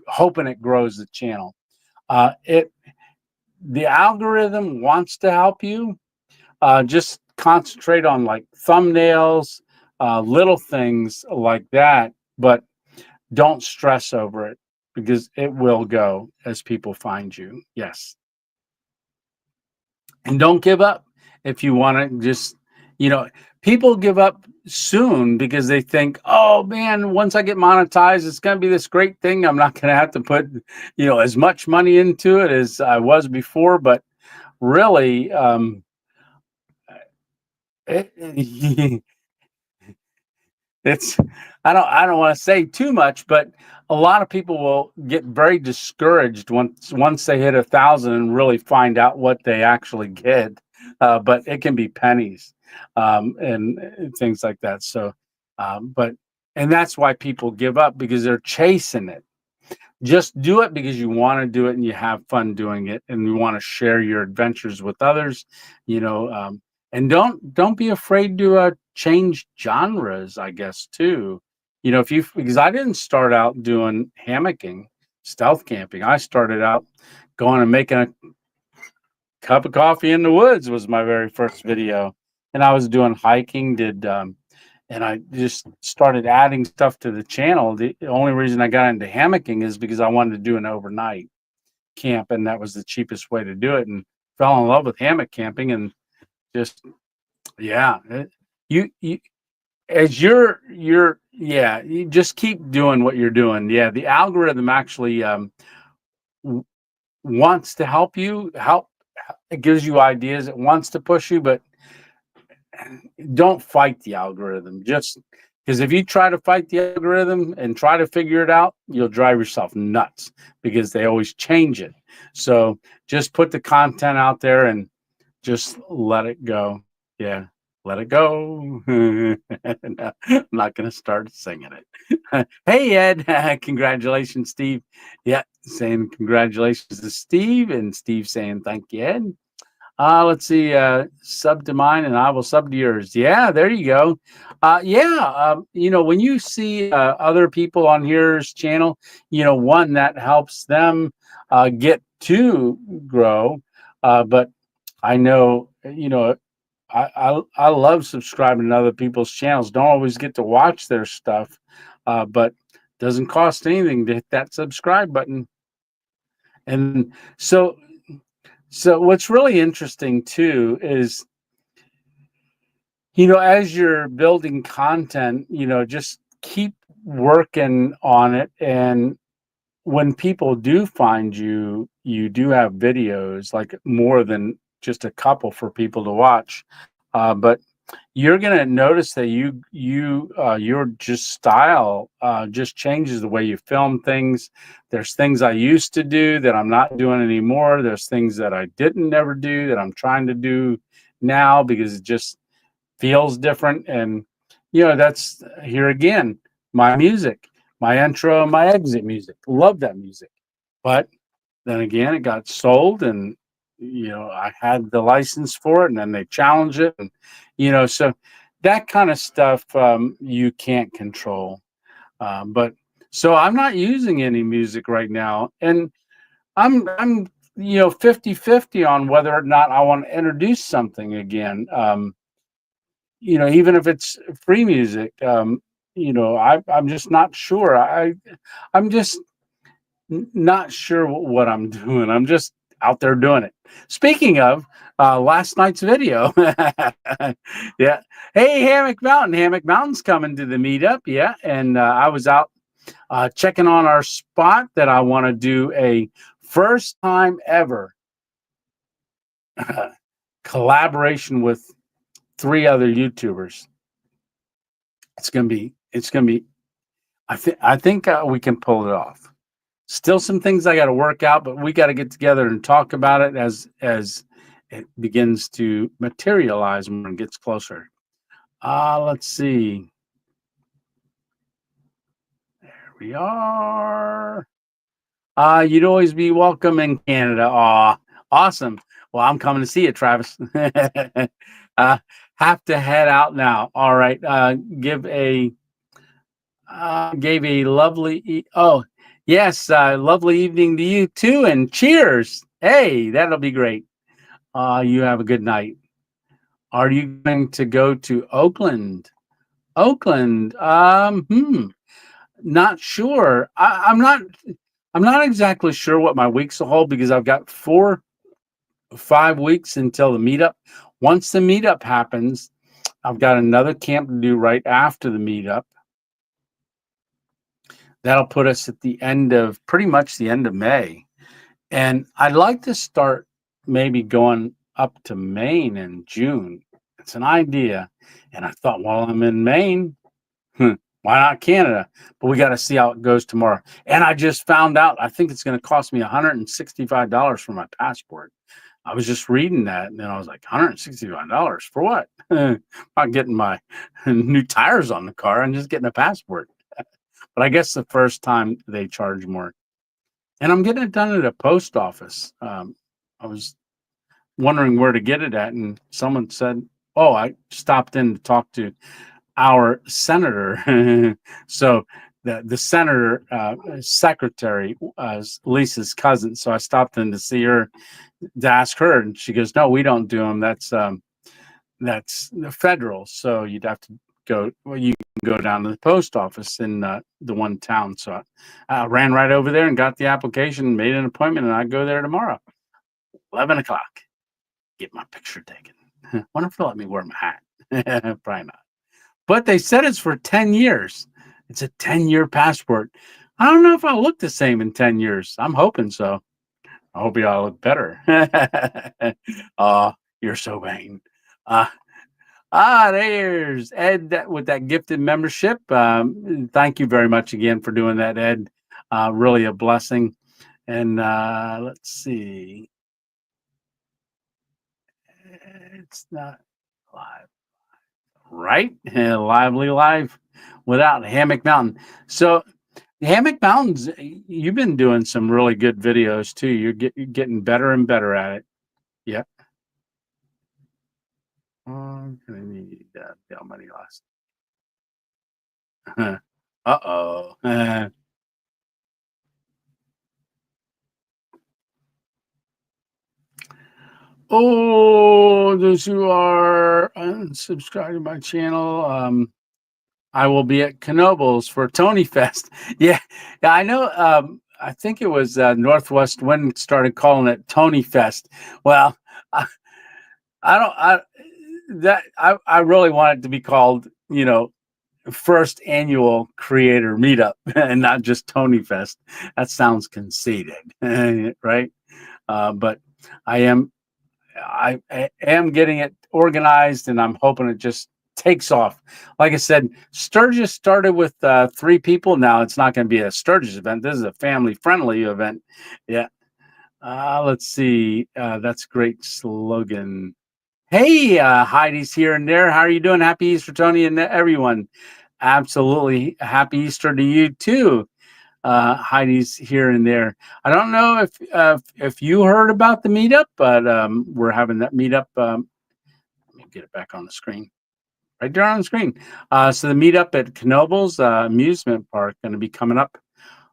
hoping it grows the channel. The algorithm wants to help you. Just concentrate on like thumbnails, little things like that, but don't stress over it because it will go as people find you. Yes. And don't give up if you want to just, people give up soon because they think, oh man, once I get monetized, it's going to be this great thing. I'm not going to have to put, as much money into it as I was before. But really, It's I don't want to say too much, but a lot of people will get very discouraged once they hit 1,000 and really find out what they actually get. But it can be pennies, and things like that. So, but and that's why people give up, because they're chasing it. Just do it because you want to do it and you have fun doing it, and you want to share your adventures with others, you know. And don't be afraid to change genres, I guess, too. You know, if you because I didn't start out doing hammocking, stealth camping. I started out going and making a cup of coffee in the woods was my very first video, and I was doing hiking. And I just started adding stuff to the channel. The only reason I got into hammocking is because I wanted to do an overnight camp, and that was the cheapest way to do it. And fell in love with hammock camping, and just yeah, you as yeah, you just keep doing what you're doing. Yeah, the algorithm actually w- wants to help you. It gives you ideas. It wants to push you, but don't fight the algorithm. Just because if you try to fight the algorithm and try to figure it out, you'll drive yourself nuts because they always change it. So just put the content out there and just let it go. Yeah, let it go. No, I'm not going to start singing it. Hey, Ed. Congratulations, Steve. Yeah, saying congratulations to Steve, and Steve saying thank you, Ed. Let's see, sub to mine and I will sub to yours. Yeah, there you go. Yeah, you know, when you see other people on here's channel, you know, one that helps them get to grow. But I know, you know, I love subscribing to other people's channels. Don't always get to watch their stuff, but doesn't cost anything to hit that subscribe button. And so what's really interesting too is, you know, as you're building content, you know, just keep working on it. And when people do find you, you do have videos, like more than just a couple for people to watch. But you're gonna notice that your just style just changes the way you film things. There's things I used to do that I'm not doing anymore. There's things that I didn't ever do that I'm trying to do now because it just feels different. And you know, that's here again, my music, my intro and my exit music. Love that music. But then again, it got sold, and you know, I had the license for it, and then they challenged it, and you know, so that kind of stuff you can't control. But so I'm not using any music right now, and I'm you know 50-50 on whether or not I want to introduce something again. You know, even if it's free music, you know, I'm just not sure. I'm just not sure what I'm doing. I'm just out there doing it. Speaking of last night's video, yeah. Hey, Hammock Mountain. Hammock Mountain's coming to the meetup. Yeah, and I was out checking on our spot that I want to do a first time ever collaboration with 3 other YouTubers. It's gonna be. I think we can pull it off. Still some things I got to work out, but we got to get together and talk about it as it begins to materialize when it gets closer. Let's see. There we are. You'd always be welcome in Canada. Aw, awesome. Well, I'm coming to see you, Travis. Have to head out now. All right. Gave a lovely. Oh, yes. Lovely evening to you too. And cheers. Hey, that'll be great. You have a good night. Are you going to go to Oakland? Oakland. Not sure. I'm not. I'm not exactly sure what my weeks will hold because I've got 5 weeks until the meetup. Once the meetup happens, I've got another camp to do right after the meetup. That'll put us at the end of pretty much the end of May. And I'd like to start maybe going up to Maine in June It's an idea. And I thought, well, I'm in Maine. Hmm, why not Canada? But we got to see how it goes tomorrow. And I just found out, I think it's going to cost me $165 for my passport. I was just reading that, and then I was like, $165 for what? Not getting my new tires on the car. I'm just getting a passport. But I guess the first time they charge more. And I'm getting it done at a post office. I was wondering where to get it at, and someone said, "Oh, I stopped in to talk to our senator." So the senator secretary Lisa's cousin. So I stopped in to see her to ask her, and she goes, "No, we don't do them. That's federal. So you'd have to go. Well, you can go down to the post office in the one town." So I ran right over there and got the application, made an appointment, and I go there tomorrow, 11 o'clock. Get my picture taken. Wonder if they'll let me wear my hat. Probably not. But they said it's for 10 years. It's a 10-year passport. I don't know if I'll look the same in 10 years. I'm hoping so. I hope y'all look better. Oh, you're so vain. Uh, there's Ed with that gifted membership. Thank you very much again for doing that, Ed. Really a blessing. And let's see. It's not live, right? Lively live without Hammock Mountain. So Hammock Mountains, you've been doing some really good videos too. You're getting better and better at it. Yeah. I'm gonna need the money lost. Uh-oh. Oh, those who are unsubscribed to my channel, I will be at Knoebels for Tony Fest. Yeah, yeah, I know. I think it was Northwest Wind started calling it Tony Fest. Well, I, I don't. I really want it to be called, first annual creator meetup and not just Tony Fest. That sounds conceited, right? But I am I am getting it organized, and I'm hoping it just takes off. Like I said, Sturgis started with 3 people. Now it's not going to be a Sturgis event. This is a family-friendly event. Yeah. Let's see. That's a great slogan. Hey, Heidi's here and there. How are you doing? Happy Easter, Tony, and everyone. Absolutely. Happy Easter to you, too. Heidi's here and there. I don't know if you heard about the meetup, but we're having that meetup. Let me get it back on the screen. Right there on the screen. So the meetup at Knoebels amusement park going to be coming up.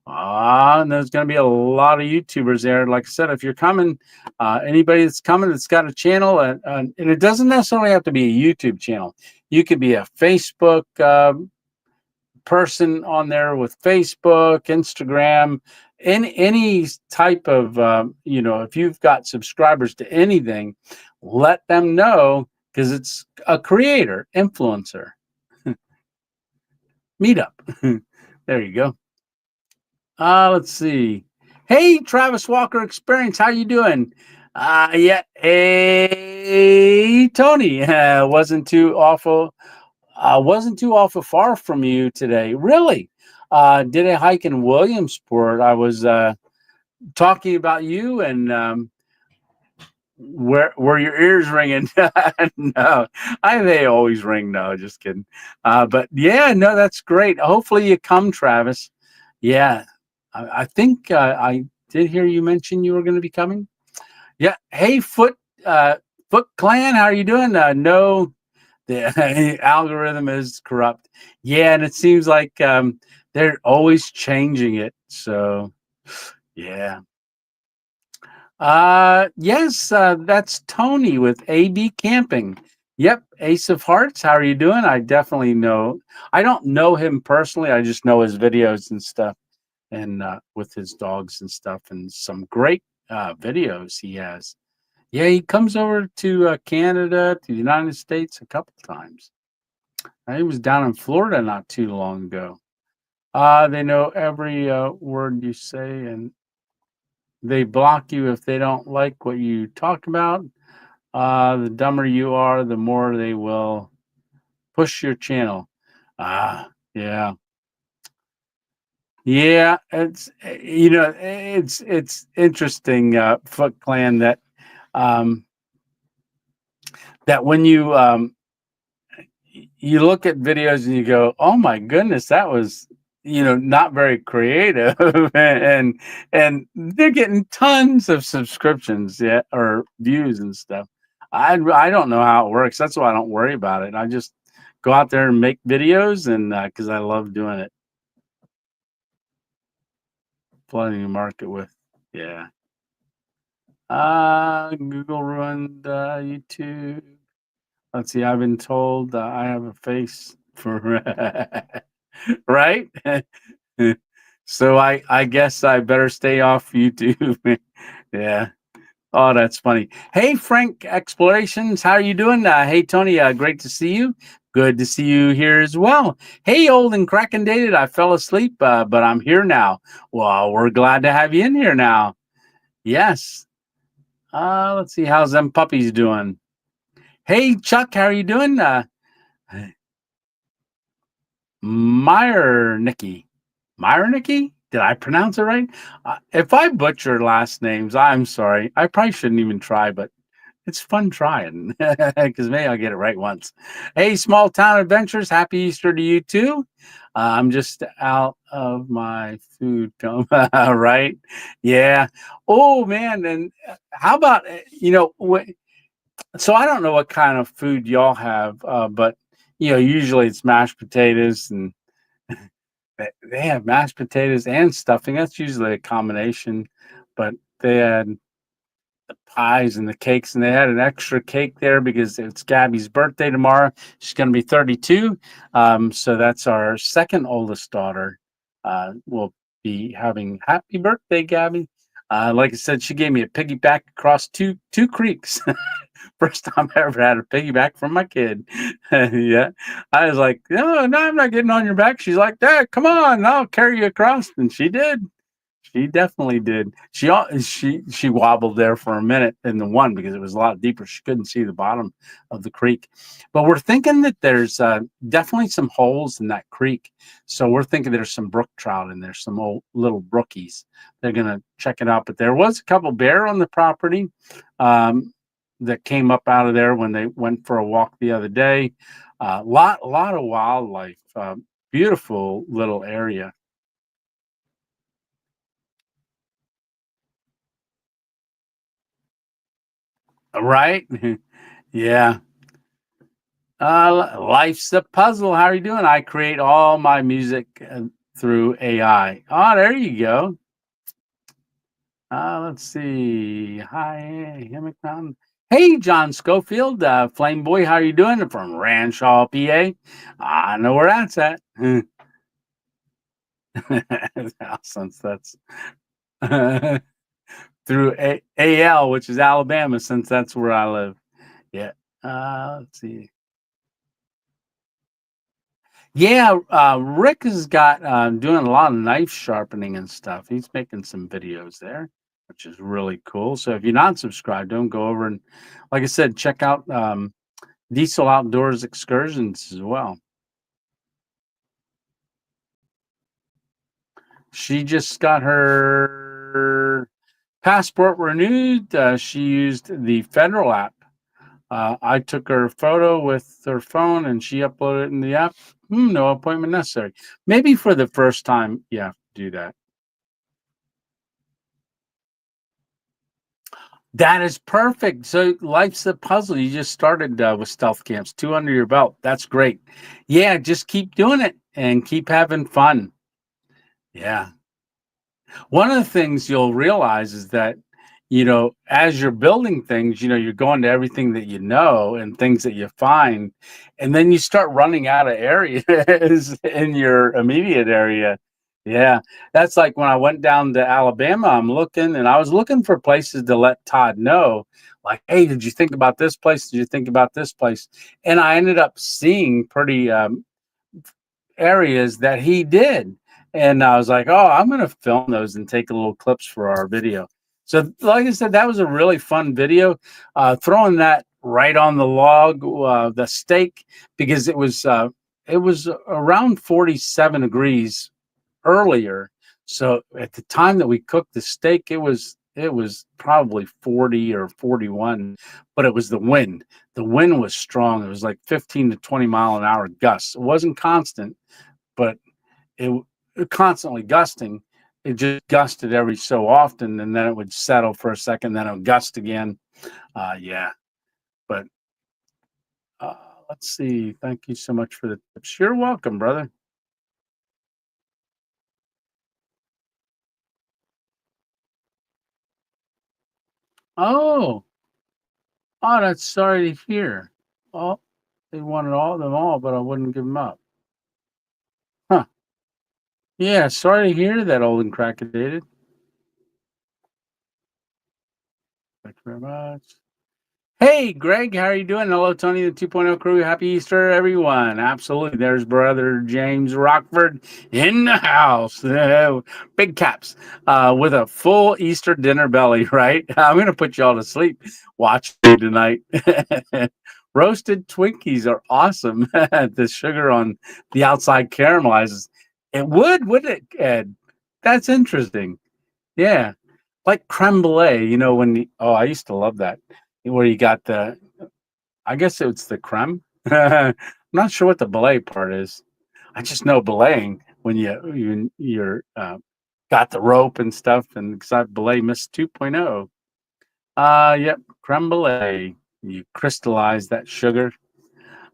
And there's going to be a lot of YouTubers there. Like I said, if you're coming, anybody that's coming that's got a channel, and it doesn't necessarily have to be a YouTube channel. You could be a Facebook person on there with Facebook, Instagram, any type of, if you've got subscribers to anything, let them know, because it's a creator, influencer. Meetup. There you go. Let's see. Hey, Travis Walker Experience, how you doing? Yeah. Hey, Tony. Wasn't too awful far from you today. Really? Did a hike in Williamsport. I was talking about you, and were your ears ringing? No, they always ring. No, just kidding. But yeah, no, that's great. Hopefully you come, Travis. Yeah, I think I did hear you mention you were going to be coming. Yeah. Hey, Foot Clan, how are you doing? No, the algorithm is corrupt. Yeah, and it seems like they're always changing it. So yeah. Yes, that's Tony with AB Camping. Yep, Ace of Hearts. How are you doing? I definitely know. I don't know him personally. I just know his videos and stuff, and with his dogs and stuff, and some great videos he has. Yeah, he comes over to Canada, to the United States a couple times. He was down in Florida not too long ago. They know every word you say, and they block you if they don't like what you talk about. The dumber you are, the more they will push your channel. Ah, yeah. Yeah, it's interesting, Foot Clan, um, that when you look at videos and you go, "Oh my goodness, that was not very creative," and they're getting tons of subscriptions, yeah, or views and stuff. I don't know how it works. That's why I don't worry about it. I just go out there and make videos, and because I love doing it, flooding the market with, yeah. Google ruined YouTube. Let's see. I've been told I have a face for right. So I guess I better stay off YouTube. Yeah. Oh, that's funny. Hey, Frank Explorations, how are you doing? Hey, Tony, great to see you. Good to see you here as well. Hey, old and cracking dated, I fell asleep, but I'm here now. Well, we're glad to have you in here now. Yes. Let's see, how's them puppies doing? Hey, Chuck, how are you doing? Meyer Nicky. Myernicky? Did I pronounce it right? If I butcher last names, I'm sorry. I probably shouldn't even try, but it's fun trying because maybe I'll get it right once. Hey, small town adventures. Happy Easter to you too. I'm just out of my food coma, right? Yeah. Oh man. And how about so I don't know what kind of food y'all have, but usually it's mashed potatoes and they have mashed potatoes and stuffing. That's usually a combination, but they had pies and the cakes, and they had an extra cake there because it's Gabby's birthday tomorrow. She's going to be 32. So that's our second oldest daughter. Will be having happy birthday, Gabby. Like I said, she gave me a piggyback across two creeks. First time I ever had a piggyback from my kid. Yeah. I was like, no, I'm not getting on your back. She's like, Dad, come on, I'll carry you across. And she did. She definitely did. She wobbled there for a minute in the one because it was a lot deeper. She couldn't see the bottom of the creek. But we're thinking that there's definitely some holes in that creek. So we're thinking there's some brook trout in there, some old little brookies. They're gonna check it out. But there was a couple bear on the property that came up out of there when they went for a walk the other day. Lot of wildlife. Beautiful little area. Right? Yeah. Life's a puzzle. How are you doing? I create all my music through AI. Oh, there you go. Let's see. Hi, Hammock Mountain. Hey, John Schofield, Flame Boy. How are you doing? From Ranshaw, PA. I know where that's at. Since that's through AL, which is Alabama, since that's where I live. Yeah. Let's see. Yeah, Rick has got doing a lot of knife sharpening and stuff. He's making some videos there, which is really cool. So if you're not subscribed, don't go over and, like I said, check out Diesel Outdoors Excursions as well. She just got her passport renewed. She used the federal app. I took her photo with her phone and she uploaded it in the app. No appointment necessary. Maybe for the first time, you have to do that. That is perfect. So life's a puzzle. You just started with stealth camps, two under your belt. That's great. Yeah, just keep doing it and keep having fun. Yeah. One of the things you'll realize is that, as you're building things, you're going to everything that you know and things that you find, and then you start running out of areas in your immediate area. Yeah. That's like when I went down to Alabama, I'm looking and I was looking for places to let Todd know, like, hey, did you think about this place? Did you think about this place? And I ended up seeing pretty areas that he did. And I was like, oh, I'm going to film those and take little clips for our video. So, like I said, that was a really fun video. Throwing that right on the log, the steak, because it was around 47 degrees earlier. So at the time that we cooked the steak, it was probably 40 or 41, but it was the wind. The wind was strong. It was like 15 to 20 mile an hour gusts. It wasn't constant, but it constantly gusting. It just gusted every so often, and then it would settle for a second, then it would gust again. Yeah, but uh, let's see. Thank you so much for the tips. You're welcome, brother. Oh, oh, that's sorry to hear. Oh, they wanted them all, but I wouldn't give them up. Huh? Yeah, sorry to hear that, old and crackadated. Thank you very much. Hey, Greg, how are you doing? Hello, Tony, the 2.0 crew. Happy Easter, everyone. Absolutely. There's brother James Rockford in the house. Big caps with a full Easter dinner belly, right? I'm going to put y'all to sleep watching tonight. Roasted Twinkies are awesome. The sugar on the outside caramelizes. It would, wouldn't it, Ed? That's interesting. Yeah. Like creme brulee, I used to love that where you got I guess it's the creme. I'm not sure what the belay part is. I just know belaying when you're got the rope and stuff, and because I belay Miss 2.0. Yep, creme brulee. You crystallize that sugar.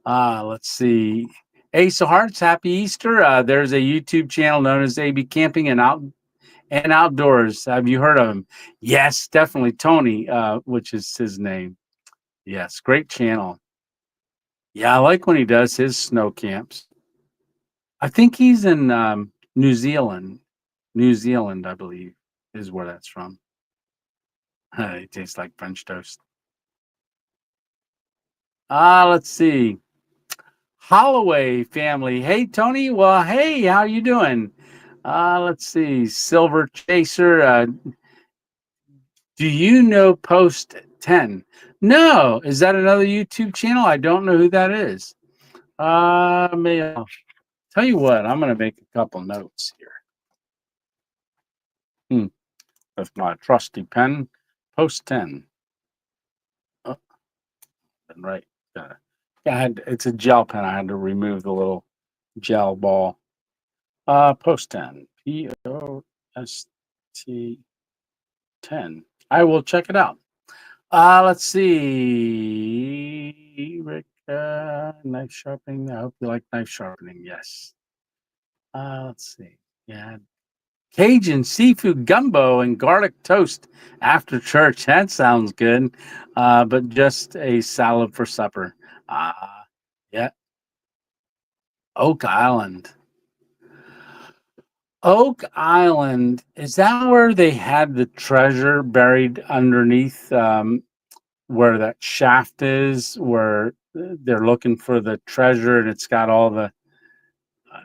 Let's see. Ace of Hearts, happy Easter. There's a YouTube channel known as AB Camping and Outdoors. Have you heard of him? Yes, definitely. Tony, which is his name. Yes, great channel. Yeah, I like when he does his snow camps. I think he's in New Zealand. New Zealand, I believe, is where that's from. It tastes like French toast. Let's see. Holloway family. Hey, Tony. Well, hey, how you doing? Let's see. Silver Chaser. Do you know Post 10? No. Is that another YouTube channel? I don't know who that is. I'll tell you what, I'm going to make a couple notes here. With my trusty pen, Post 10. Oh, right. It's a gel pen. I had to remove the little gel ball. Post 10. POST 10. I will check it out. Let's see. Rick, knife sharpening. I hope you like knife sharpening. Yes. Let's see. Yeah. Cajun seafood gumbo and garlic toast after church. That sounds good. But just a salad for supper. Yeah. Oak Island. Oak Island. Is that where they had the treasure buried underneath where that shaft is, where they're looking for the treasure and it's got all the uh,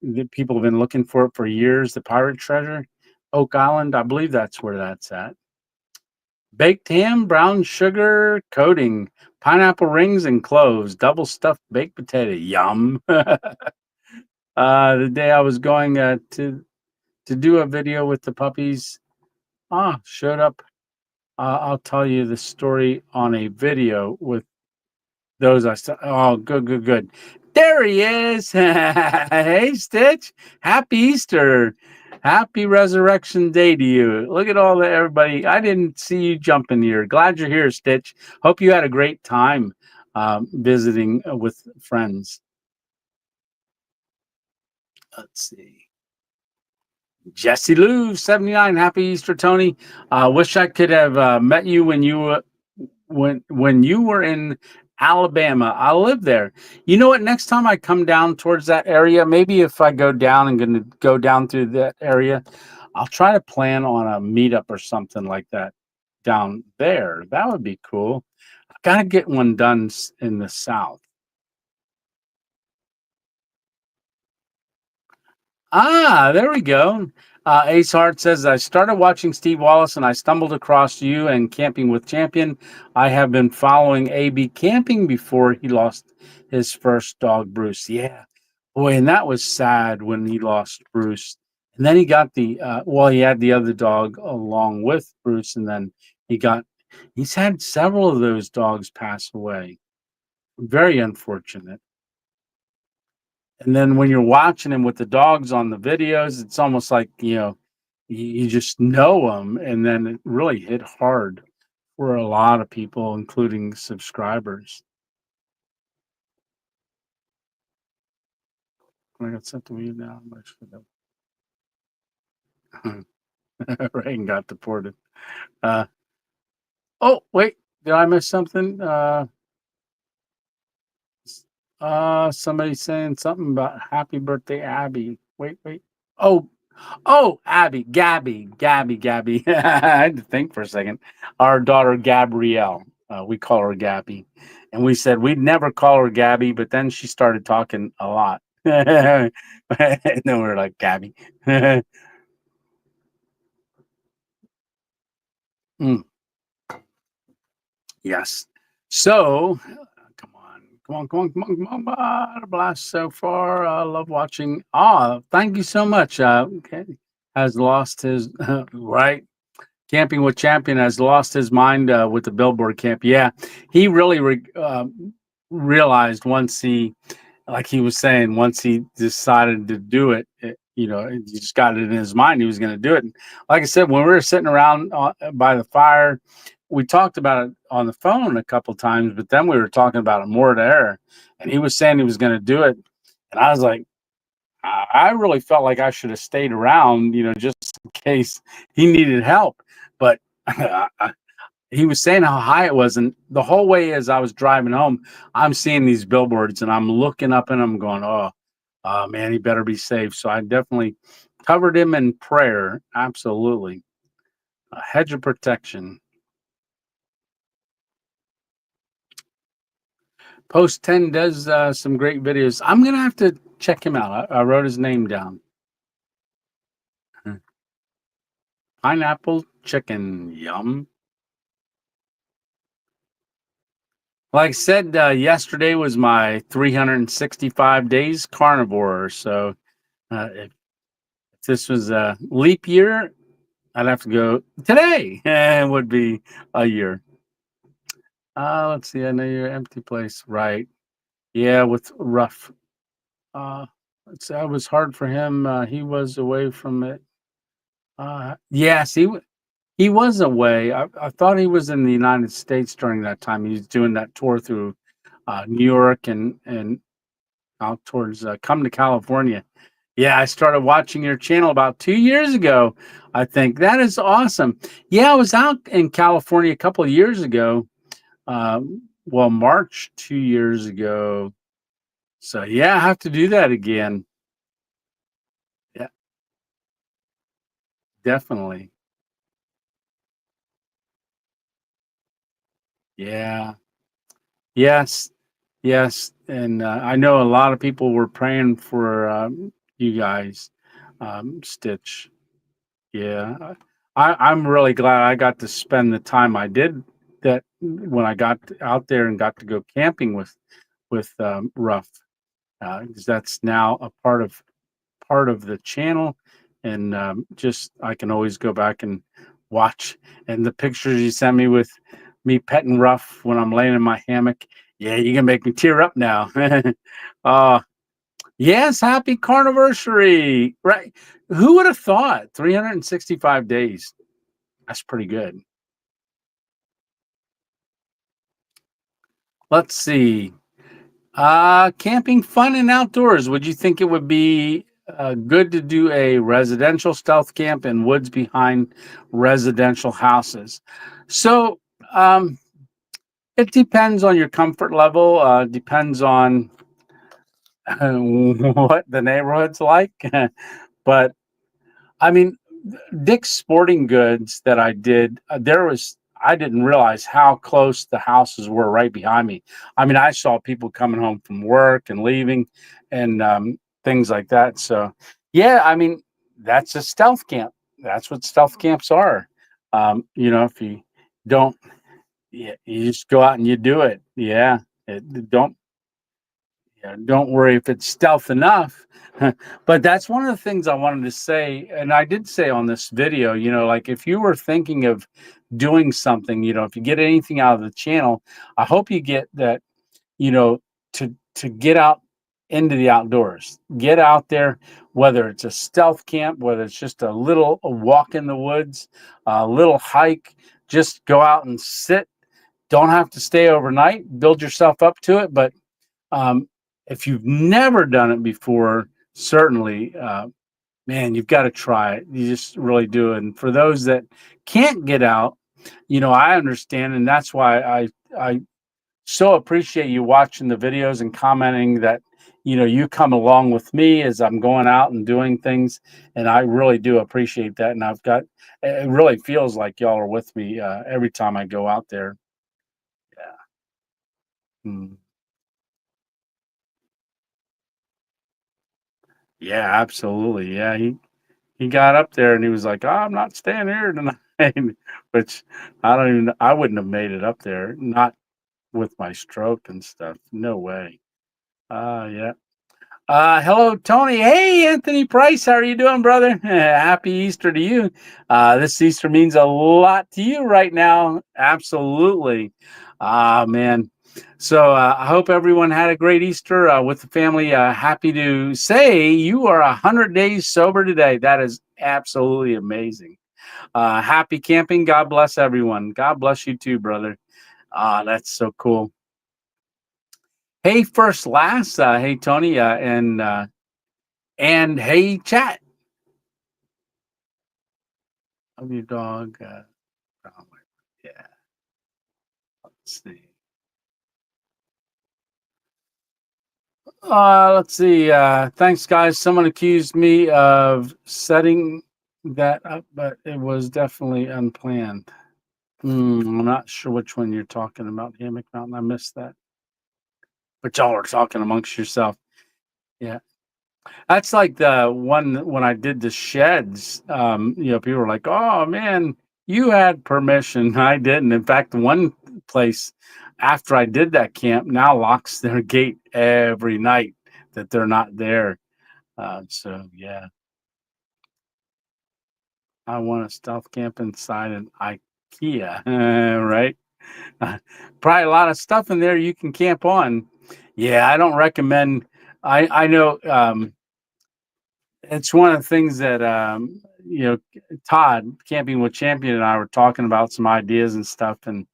the people have been looking for it for years, the pirate treasure. Oak Island, I believe that's where that's at. Baked ham, brown sugar coating, pineapple rings and cloves, double stuffed baked potato. Yum. The day I was going to do a video with the puppies, showed up. I'll tell you the story on a video with those I saw. Oh, good, good, good. There he is. Hey, Stitch. Happy Easter. Happy Resurrection Day to you. Look at all the everybody. I didn't see you jumping here. Glad you're here, Stitch. Hope you had a great time visiting with friends. Let's see. Jesse Lou, 79. Happy Easter, Tony. Wish I could have met you when you were in Alabama. I live there. You know what? Next time I come down towards that area, maybe if I go down and going to go down through that area, I'll try to plan on a meetup or something like that down there. That would be cool. I got to get one done in the South. There we go. Ace Hart says, I started watching Steve Wallace and I stumbled across you and Camping with Champion. I have been following AB camping before he lost his first dog, Bruce. Yeah. Boy, and that was sad when he lost Bruce. And then he got he had the other dog along with Bruce. And then he's had several of those dogs pass away. Very unfortunate. And then when you're watching him with the dogs on the videos, it's almost like, you just know them. And then it really hit hard for a lot of people, including subscribers. I got sent to you now. Reagan got deported. Oh, wait, did I miss something? Somebody saying something about happy birthday, Abby. Wait. Oh, Abby, Gabby. I had to think for a second. Our daughter Gabrielle, we call her Gabby, and we said we'd never call her Gabby, but then she started talking a lot. And then we were like Gabby. Mm, yes. So, come on. A blast so far. I love watching. Thank you so much. Okay. Has lost his, right. Camping with Champion has lost his mind with the billboard camp. Yeah. He really realized like he was saying, once he decided to do it, he just got it in his mind he was going to do it. And like I said, when we were sitting around by the fire, we talked about it on the phone a couple times, but then we were talking about it more to air. And he was saying he was going to do it, and I was like, I really felt like I should have stayed around, just in case he needed help. But he was saying how high it was, and the whole way as I was driving home, I'm seeing these billboards, and I'm looking up and I'm going, "Oh, man, he better be safe." So I definitely covered him in prayer. Absolutely, a hedge of protection. Post 10 does some great videos. I'm gonna have to check him out. I wrote his name down. Pineapple chicken, yum. Like I said, yesterday was my 365 days carnivore. So if this was a leap year, I'd have to go today. It would be a year. Let's see. I know your empty place, right? Yeah, with rough. It was hard for him. He was away from it. Yes, he was away. I thought he was in the United States during that time. He was doing that tour through New York and out towards come to California. Yeah, I started watching your channel about 2 years ago. I think that is awesome. Yeah, I was out in California a couple of years ago. March 2 years ago. So yeah, I have to do that again. Yeah, definitely. Yeah. Yes. Yes. And I know a lot of people were praying for you guys, Stitch. Yeah, I'm really glad I got to spend the time I did that when I got out there and got to go camping with Ruff, 'cause that's now a part of the channel, and just I can always go back and watch. And the pictures you sent me with me petting Ruff when I'm laying in my hammock, yeah, you can make me tear up now. uh, Yes, happy carniversary. Right. Who would have thought 365 days? That's pretty good. Let's see. Camping fun and outdoors. Would you think it would be good to do a residential stealth camp in woods behind residential houses? So it depends on your comfort level, depends on what the neighborhood's like. But I mean, Dick's Sporting Goods that I did, I didn't realize how close the houses were right behind me. I mean, I saw people coming home from work and leaving and things like that. So, yeah, I mean, that's a stealth camp. That's what stealth camps are. If you don't, yeah, you just go out and you do it. Yeah, don't don't worry if it's stealth enough. But that's one of the things I wanted to say, and I did say on this video. Like if you were thinking of doing something, if you get anything out of the channel, I hope you get that you know, to get out into the outdoors. Get out there, whether it's a stealth camp, whether it's just a walk in the woods, a little hike, just go out and sit. Don't have to stay overnight. Build yourself up to it. But um, if you've never done it before, certainly, man, you've got to try it. You just really do. And for those that can't get out, I understand, and that's why I so appreciate you watching the videos and commenting that you come along with me as I'm going out and doing things, and I really do appreciate that. And it really feels like y'all are with me every time I go out there. Yeah. Mm. Yeah, absolutely. Yeah, he got up there and he was like, "Oh, I'm not staying here tonight," which I wouldn't have made it up there, not with my stroke and stuff. No way. Yeah. Hello, Tony. Hey, Anthony Price. How are you doing, brother? Happy Easter to you. This Easter means a lot to you right now. Absolutely. Man. So I hope everyone had a great Easter with the family. Happy to say you are 100 days sober today. That is absolutely amazing. Happy camping. God bless everyone. God bless you too, brother. That's so cool. Hey, first, last. Hey, Tony. And hey, chat. Of your dog. Oh, yeah. Let's see. Let's see. Thanks, guys. Someone accused me of setting that up, but it was definitely unplanned. I'm not sure which one you're talking about, Hammock Mountain. I missed that. But y'all are talking amongst yourself. Yeah. That's like the one when I did the sheds. People were like, "Oh man, you had permission." I didn't. In fact, one place after I did that camp now locks their gate every night that they're not there. So yeah, I want a stealth camp inside an IKEA, right? Probably a lot of stuff in there you can camp on. Yeah, I don't recommend. I know. It's one of the things that Todd, Camping with Champion, and I were talking about some ideas and stuff, and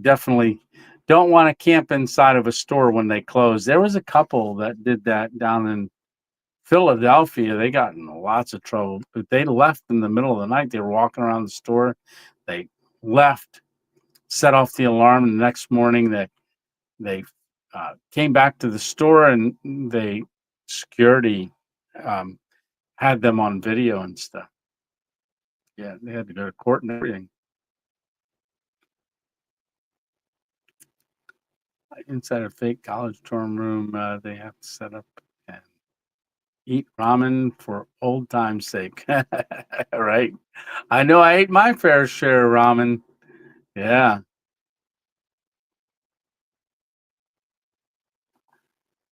definitely don't want to camp inside of a store when they close. There was a couple that did that down in Philadelphia. They got in lots of trouble, but they left in the middle of the night. They were walking around the store. They left, set off the alarm, and the next morning they came back to the store, and they security. Um, had them on video and stuff. Yeah, they had to go to court and everything. Inside a fake college dorm room, they have to set up and eat ramen for old time's sake. Right. I know I ate my fair share of ramen. Yeah.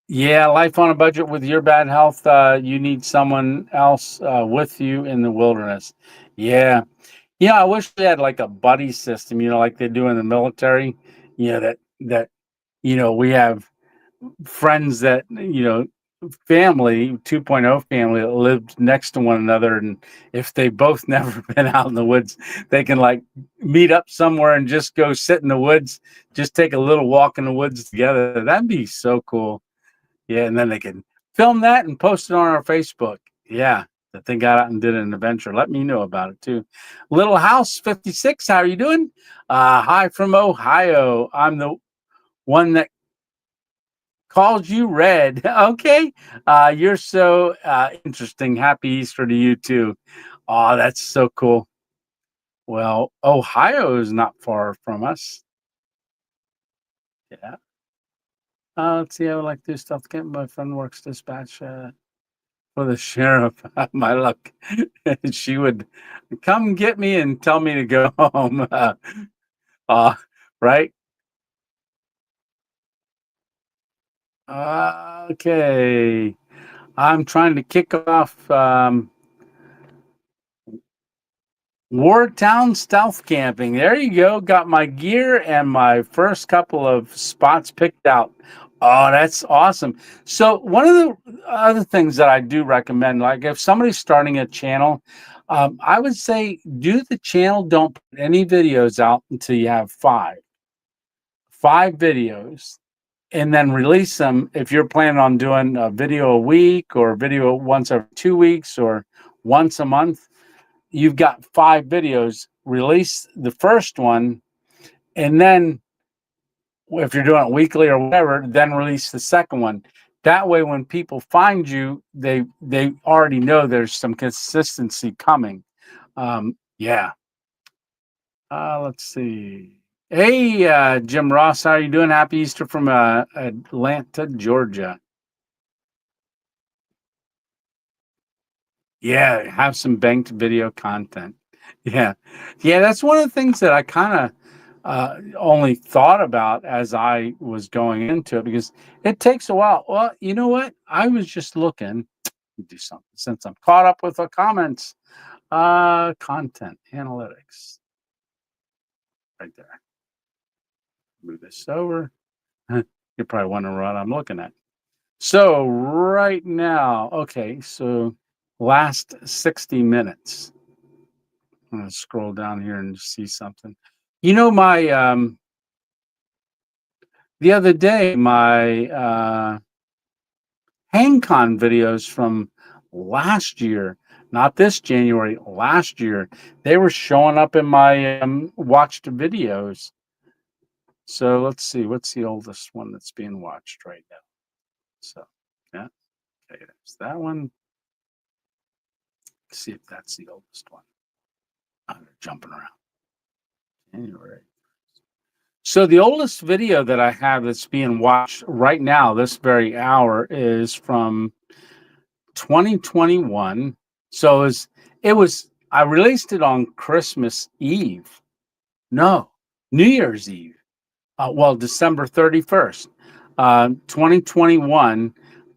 Yeah, life on a budget with your bad health. You need someone else with you in the wilderness. Yeah. Yeah, I wish they had like a buddy system, like they do in the military. That we have friends that family 2.0 family that lived next to one another, and if they both never been out in the woods, they can like meet up somewhere and just go sit in the woods, just take a little walk in the woods together. That'd be so cool. Yeah, and then they can film that and post it on our Facebook. Yeah, that they got out and did an adventure. Let me know about it too. Little House 56, how are you doing? Hi from Ohio. I'm the one that called you Red. Okay. You're so interesting. Happy Easter to you too. Oh, that's so cool. Well, Ohio is not far from us. Yeah. Let's see. I would like to do stuff. Camp. My friend works dispatch. for the sheriff. My luck. She would come get me and tell me to go home. Uh, right? Okay. I'm trying to kick off Wartown Stealth Camping. There you go. Got my gear and my first couple of spots picked out. Oh, that's awesome. So, one of the other things that I do recommend, like if somebody's starting a channel, I would say do the channel, don't put any videos out until you have five videos, and then release them if you're planning on doing a video a week or a video once every 2 weeks or once a month. You've got five videos. Release the first one, and then if you're doing it weekly or whatever, then release the second one. That way, when people find you, they already know there's some consistency coming. Yeah. Let's see. Hey, Jim Ross, how are you doing? Happy Easter from Atlanta, Georgia. Yeah, have some banked video content. Yeah. Yeah, that's one of the things that I kind of only thought about as I was going into it because it takes a while. Well, you know what? I was just looking to do something since I'm caught up with the comments. Content analytics right there. Move this over. You're probably wondering what I'm looking at. So right now, okay, so last 60 minutes. I'm gonna scroll down here and see something. You know, my the other day, my HangCon videos from last year, not this January, last year, they were showing up in my watched videos. So let's see, what's the oldest one that's being watched right now? So, yeah, okay, there's that one. Let's see if that's the oldest one. I'm jumping around. January. So the oldest video that I have that's being watched right now, this very hour, is from 2021. So it was I released it on Christmas Eve. No, New Year's Eve. Well, December 31st, 2021.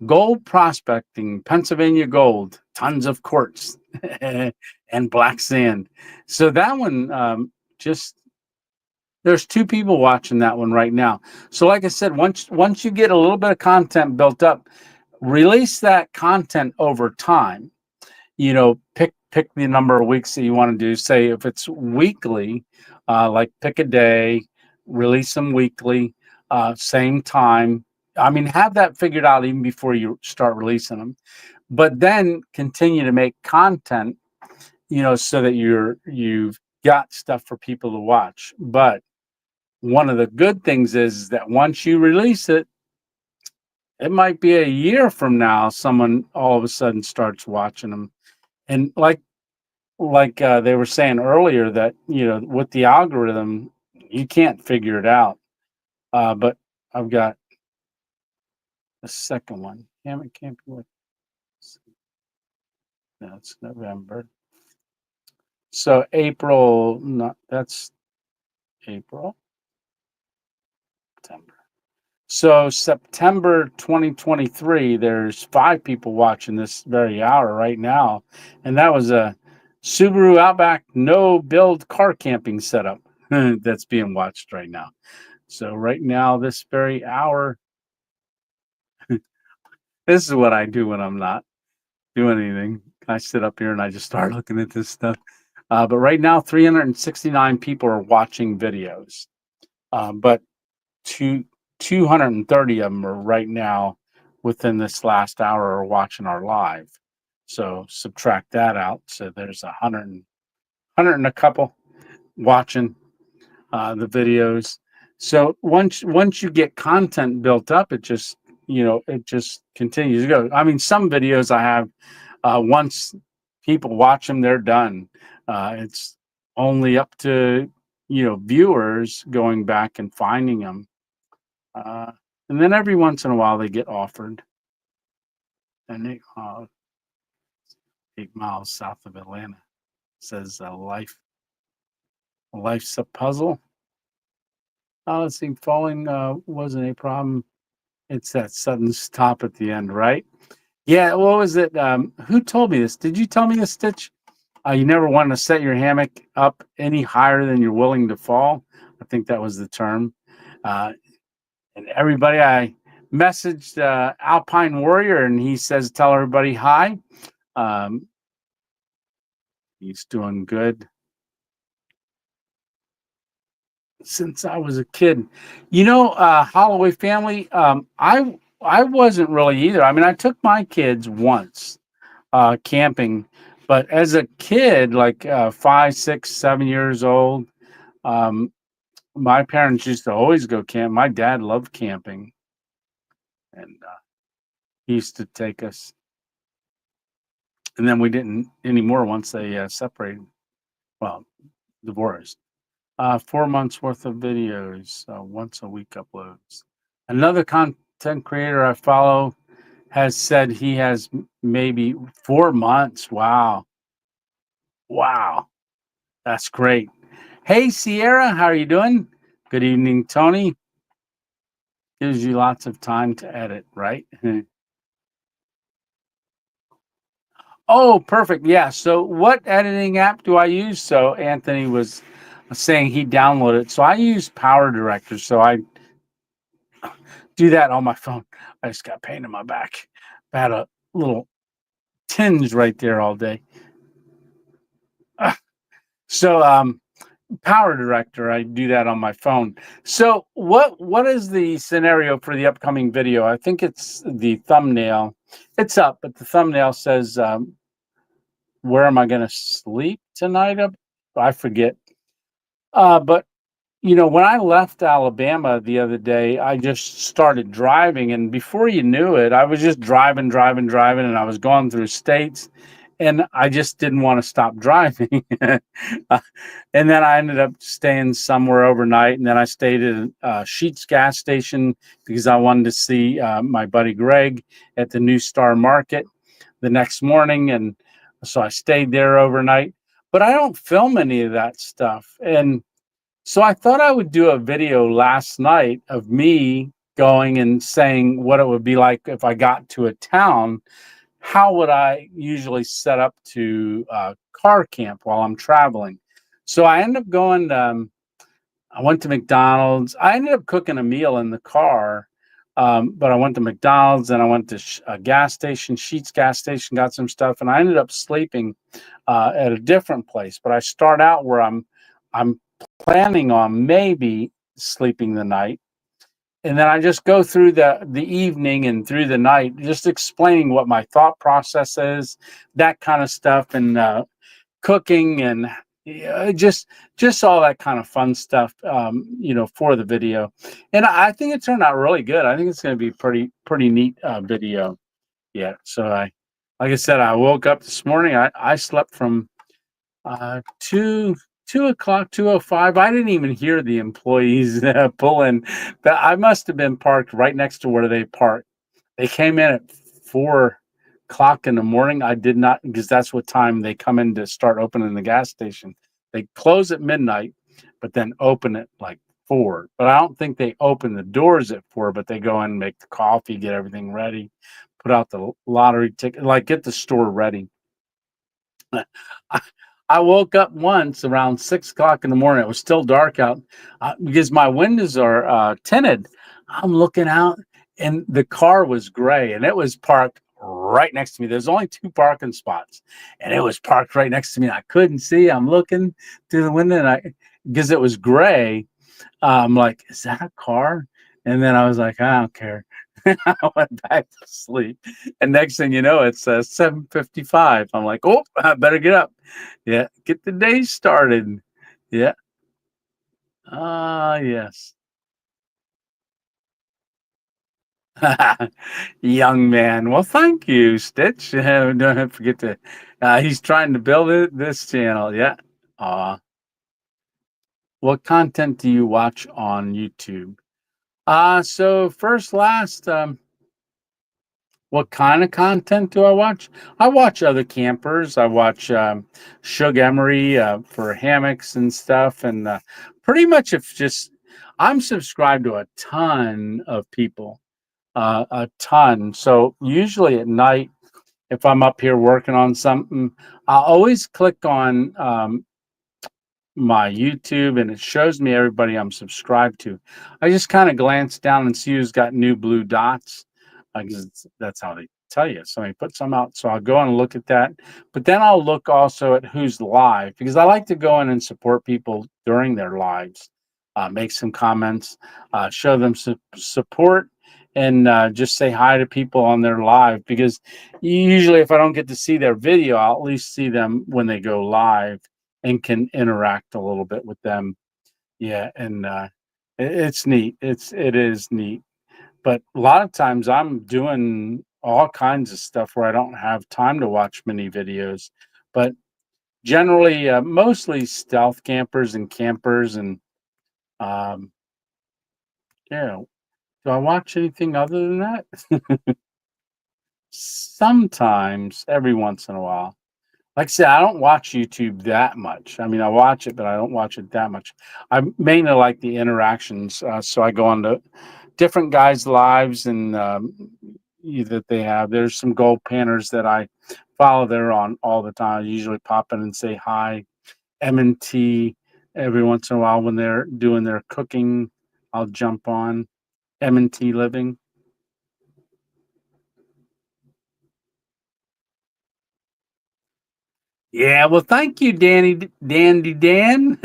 Gold prospecting, Pennsylvania gold, tons of quartz and black sand. So that one just there's two people watching that one right now. So like I said, once you get a little bit of content built up, release that content over time. Pick the number of weeks that you want to do. Say if it's weekly, like pick a day, release them weekly, same time. I mean, have that figured out even before you start releasing them. But then continue to make content, so that you've got stuff for people to watch. But one of the good things is that once you release it, it might be a year from now, someone all of a sudden starts watching them. And like they were saying earlier that, with the algorithm, you can't figure it out. But I've got the second one. Damn, it can't be. No, it's November. So April, not that's April, September. So September 2023, there's five people watching this very hour right now, and that was a Subaru Outback no build car camping setup that's being watched right now. So right now, this very hour, this is what I do when I'm not doing anything. I sit up here and I just start looking at this stuff. But right now, 369 people are watching videos, but two 230 of them are right now within this last hour are watching our live. So subtract that out. So there's 100 and a couple watching the videos. So once you get content built up, it just continues to go. I mean, some videos I have, once people watch them, they're done. It's only up to viewers going back and finding them. And then every once in a while they get offered, and 8 miles south of Atlanta. Says life's a puzzle. Let's see, falling wasn't a problem. It's that sudden stop at the end, right? Yeah, what was it? Who told me this? Did you tell me this, Stitch? You never want to set your hammock up any higher than you're willing to fall. I think that was the term. Uh, and everybody, I messaged Alpine Warrior, and he says, tell everybody hi. Um, he's doing good since I was a kid. Holloway family, I wasn't really either. I mean, I took my kids once camping, but as a kid, like 5, 6, 7 years old, um, my parents used to always go camp. My dad loved camping, and he used to take us. And then we didn't anymore once they separated. Well, divorced. 4 months worth of videos, once a week uploads. Another content creator I follow has said he has maybe 4 months. Wow. Wow. That's great. Hey, Sierra, how are you doing? Good evening, Tony. Gives you lots of time to edit, right? Oh, perfect. Yeah. So, what editing app do I use? So, Anthony was saying he downloaded. So, I use Power Director. So, I do that on my phone. I just got pain in my back. I had a little tinge right there all day. So, Power Director, I do that on my phone. So, what is the scenario for the upcoming video? I think it's the thumbnail. It's up, but the thumbnail says, "Where am I going to sleep tonight?" I forget. But when I left Alabama the other day, I just started driving, and before you knew it, I was just driving, driving, driving, and I was going through states, and I just didn't want to stop driving. And then I ended up staying somewhere overnight, and then I stayed at Sheetz gas station because I wanted to see my buddy Greg at the New Star Market the next morning, and so I stayed there overnight. But I don't film any of that stuff, and so I thought I would do a video last night of me going and saying what it would be like if I got to a town. How would I usually set up to car camp while I'm traveling? So I ended up going. I went to McDonald's. I ended up cooking a meal in the car, but I went to McDonald's and I went to a gas station, Sheetz gas station, got some stuff, and I ended up sleeping at a different place. But I start out where I'm planning on maybe sleeping the night, and then I just go through the evening and through the night, just explaining what my thought process is, that kind of stuff, and cooking and just all that kind of fun stuff, for the video. And I think it turned out really good. I think it's going to be pretty neat video. Yeah. So like I said, I woke up this morning. I slept from 2 o'clock, 2:05. I didn't even hear the employees pull in. I must have been parked right next to where they park. They came in at 4 o'clock in the morning. I did not, because that's what time they come in to start opening the gas station. They close at midnight, but then open at like 4. But I don't think they open the doors at 4, but they go in and make the coffee, get everything ready, put out the lottery ticket, like get the store ready. I, I woke up once around 6 o'clock in the morning. It was still dark out because my windows are tinted. I'm looking out, and the car was gray, and it was parked right next to me. There's only 2 parking spots, and it was parked right next to me. And I couldn't see. I'm looking through the window, and because it was gray, I'm like, is that a car? And then I was like, I don't care. I went back to sleep. And next thing you know, it's 7:55. I'm like, oh, I better get up. Yeah, get the day started. Yeah. Ah, yes. Young man. Well, thank you, Stitch. Don't forget to. He's trying to build this channel. Yeah. What content do you watch on YouTube? So first, last. What kind of content do I watch? I watch other campers. I watch Shug Emery for hammocks and stuff, and pretty much if just I'm subscribed to a ton of people, a ton. So usually at night, if I'm up here working on something, I always click on my YouTube and it shows me everybody I'm subscribed to. I just kind of glance down and see who's got new blue dots because that's how they tell you. Somebody put some out. So I'll go and look at that. But then I'll look also at who's live because I like to go in and support people during their lives, make some comments, show them support. And just say hi to people on their live because usually, if I don't get to see their video, I'll at least see them when they go live and can interact a little bit with them. Yeah, and it's neat. It is neat. But a lot of times I'm doing all kinds of stuff where I don't have time to watch many videos. But generally, mostly stealth campers and campers, and um, yeah. Do I watch anything other than that? Sometimes, every once in a while. Like I said, I don't watch YouTube that much. I mean, I watch it, but I don't watch it that much. I mainly like the interactions. So I go on to different guys' lives and that they have. There's some gold panners that I follow. They're on all the time. I usually pop in and say hi. M&T every once in a while when they're doing their cooking. I'll jump on M&T Living. Yeah, well, thank you, Dandy Dan.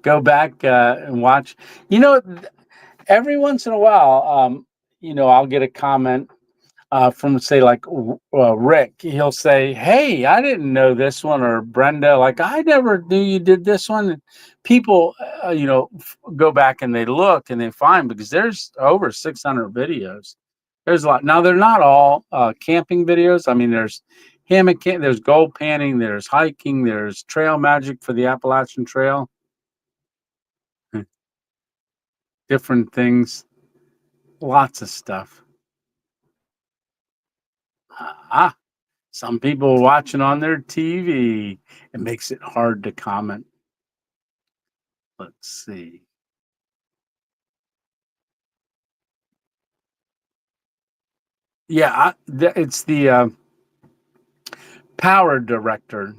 Go back and watch. You know, every once in a while, I'll get a comment from say like Rick. He'll say, "Hey, I didn't know this one," or Brenda, like, "I never knew you did this one." And people, go back and they look and they find because there's over 600 videos. There's a lot. Now they're not all camping videos. I mean, there's there's gold panning, there's hiking, there's trail magic for the Appalachian Trail, different things, lots of stuff. Ah, some people watching on their TV. It makes it hard to comment. Let's see. Yeah, it's the Power Director.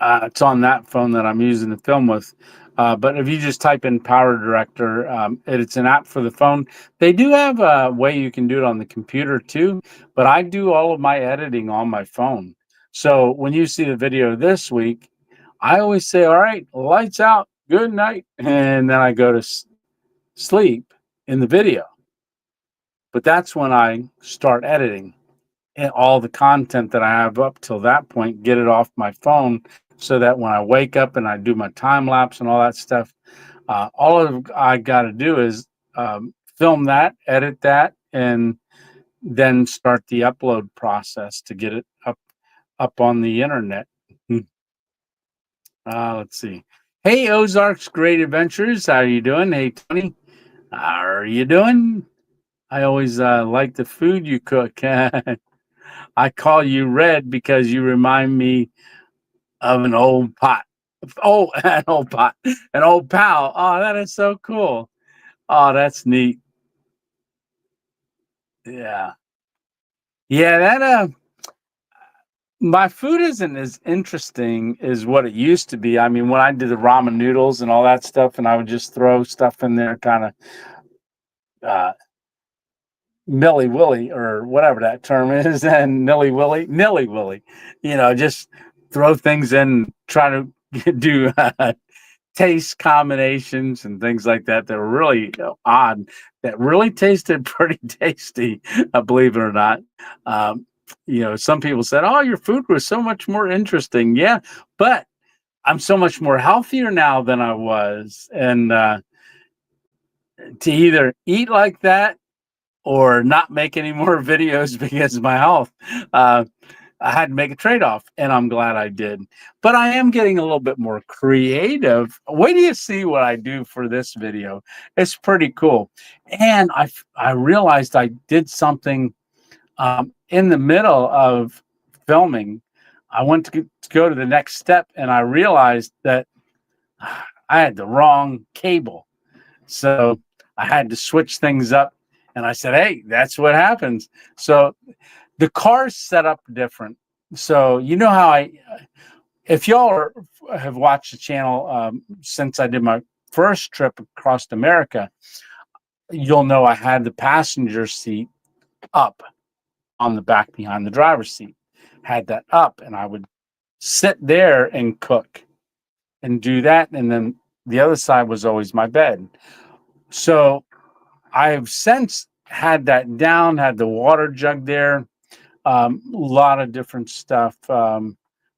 It's on that phone that I'm using to film with. But if you just type in Power Director, it's an app for the phone. They do have a way you can do it on the computer too, but I do all of my editing on my phone. So when you see the video this week, I always say, "All right, lights out, good night," and then I go to sleep in the video. But that's when I start editing and all the content that I have up till that point, get it off my phone so that when I wake up and I do my time lapse and all that stuff, all of I got to do is film that, edit that, and then start the upload process to get it up on the internet. Let's see. Hey, Ozarks Great Adventures, how are you doing? Hey, Tony, how are you doing? I always like the food you cook. I call you Red because you remind me of an old pot. Oh, an old pot, an old pal. Oh, that is so cool. Oh, that's neat. Yeah. Yeah, that my food isn't as interesting as what it used to be. I mean, when I did the ramen noodles and all that stuff, and I would just throw stuff in there, kind of uh, Milly Willy or whatever that term is, and Nilly Willy, just throw things in, try to do taste combinations and things like that that were really odd, that really tasted pretty tasty, believe it or not. Um, some people said, "Oh, your food was so much more interesting." Yeah, but I'm so much more healthier now than I was. And to either eat like that or not make any more videos because of my health. I had to make a trade-off, and I'm glad I did. But I am getting a little bit more creative. Wait till you see what I do for this video. It's pretty cool. And I realized I did something In the middle of filming, I went to go to the next step, and I realized that I had the wrong cable. So I had to switch things up. And I said, hey, that's what happens. So the car's set up different. So you know how if have watched the channel since I did my first trip across America, you'll know I had the passenger seat up on the back behind the driver's seat, had that up, and I would sit there and cook and do that. And then the other side was always my bed. So I've since had that down, had the water jug there, a lot of different stuff.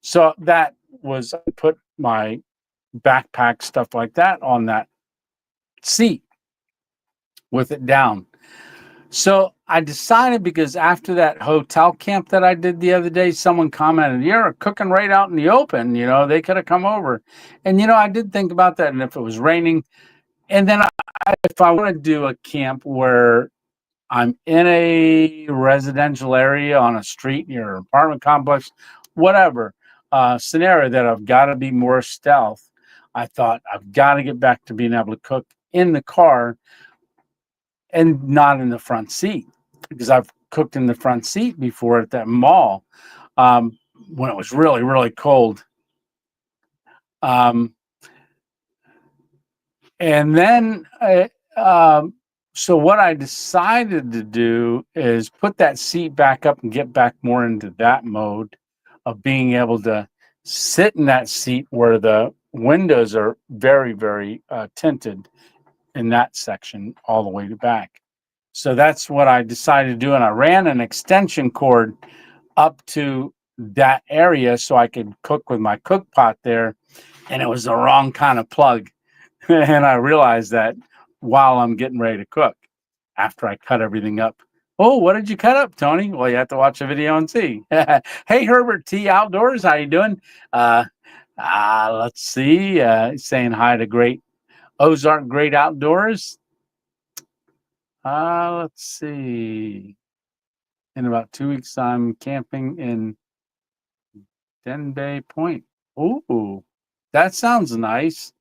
So that was, I put my backpack, stuff like that on that seat with it down. So I decided, because after that hotel camp that I did the other day, someone commented, you're cooking right out in the open. They could have come over. And, I did think about that. And if it was raining, and then if I want to do a camp where I'm in a residential area on a street near an apartment complex, whatever scenario that I've got to be more stealth, I thought I've got to get back to being able to cook in the car and not in the front seat, because I've cooked in the front seat before at that mall when it was really, really cold. And then so what I decided to do is put that seat back up and get back more into that mode of being able to sit in that seat where the windows are very, very tinted in that section all the way to back. So that's what I decided to do. And I ran an extension cord up to that area so I could cook with my cook pot there. And it was the wrong kind of plug. And I realized that while I'm getting ready to cook, after I cut everything up. Oh, what did you cut up, Tony? Well, you have to watch the video and see. Hey, Herbert T. Outdoors, how you doing? Let's see. Saying hi to Great Ozark Great Outdoors. Let's see. In about 2 weeks, I'm camping in Denbay Point. Ooh, that sounds nice.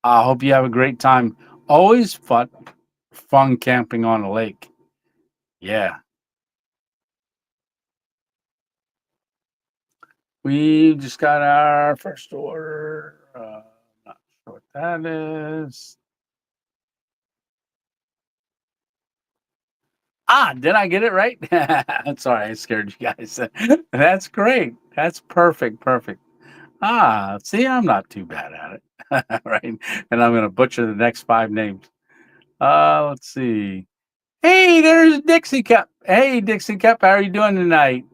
I hope you have a great time. Always fun camping on a lake. Yeah. We just got our first order. Not sure what that is. Did I get it right? Sorry, I scared you guys. That's great. That's perfect. Perfect. See, I'm not too bad at it. Right. And I'm going to butcher the next 5 names. Let's see. Hey, there's Dixie Cup. Hey, Dixie Cup. How are you doing tonight?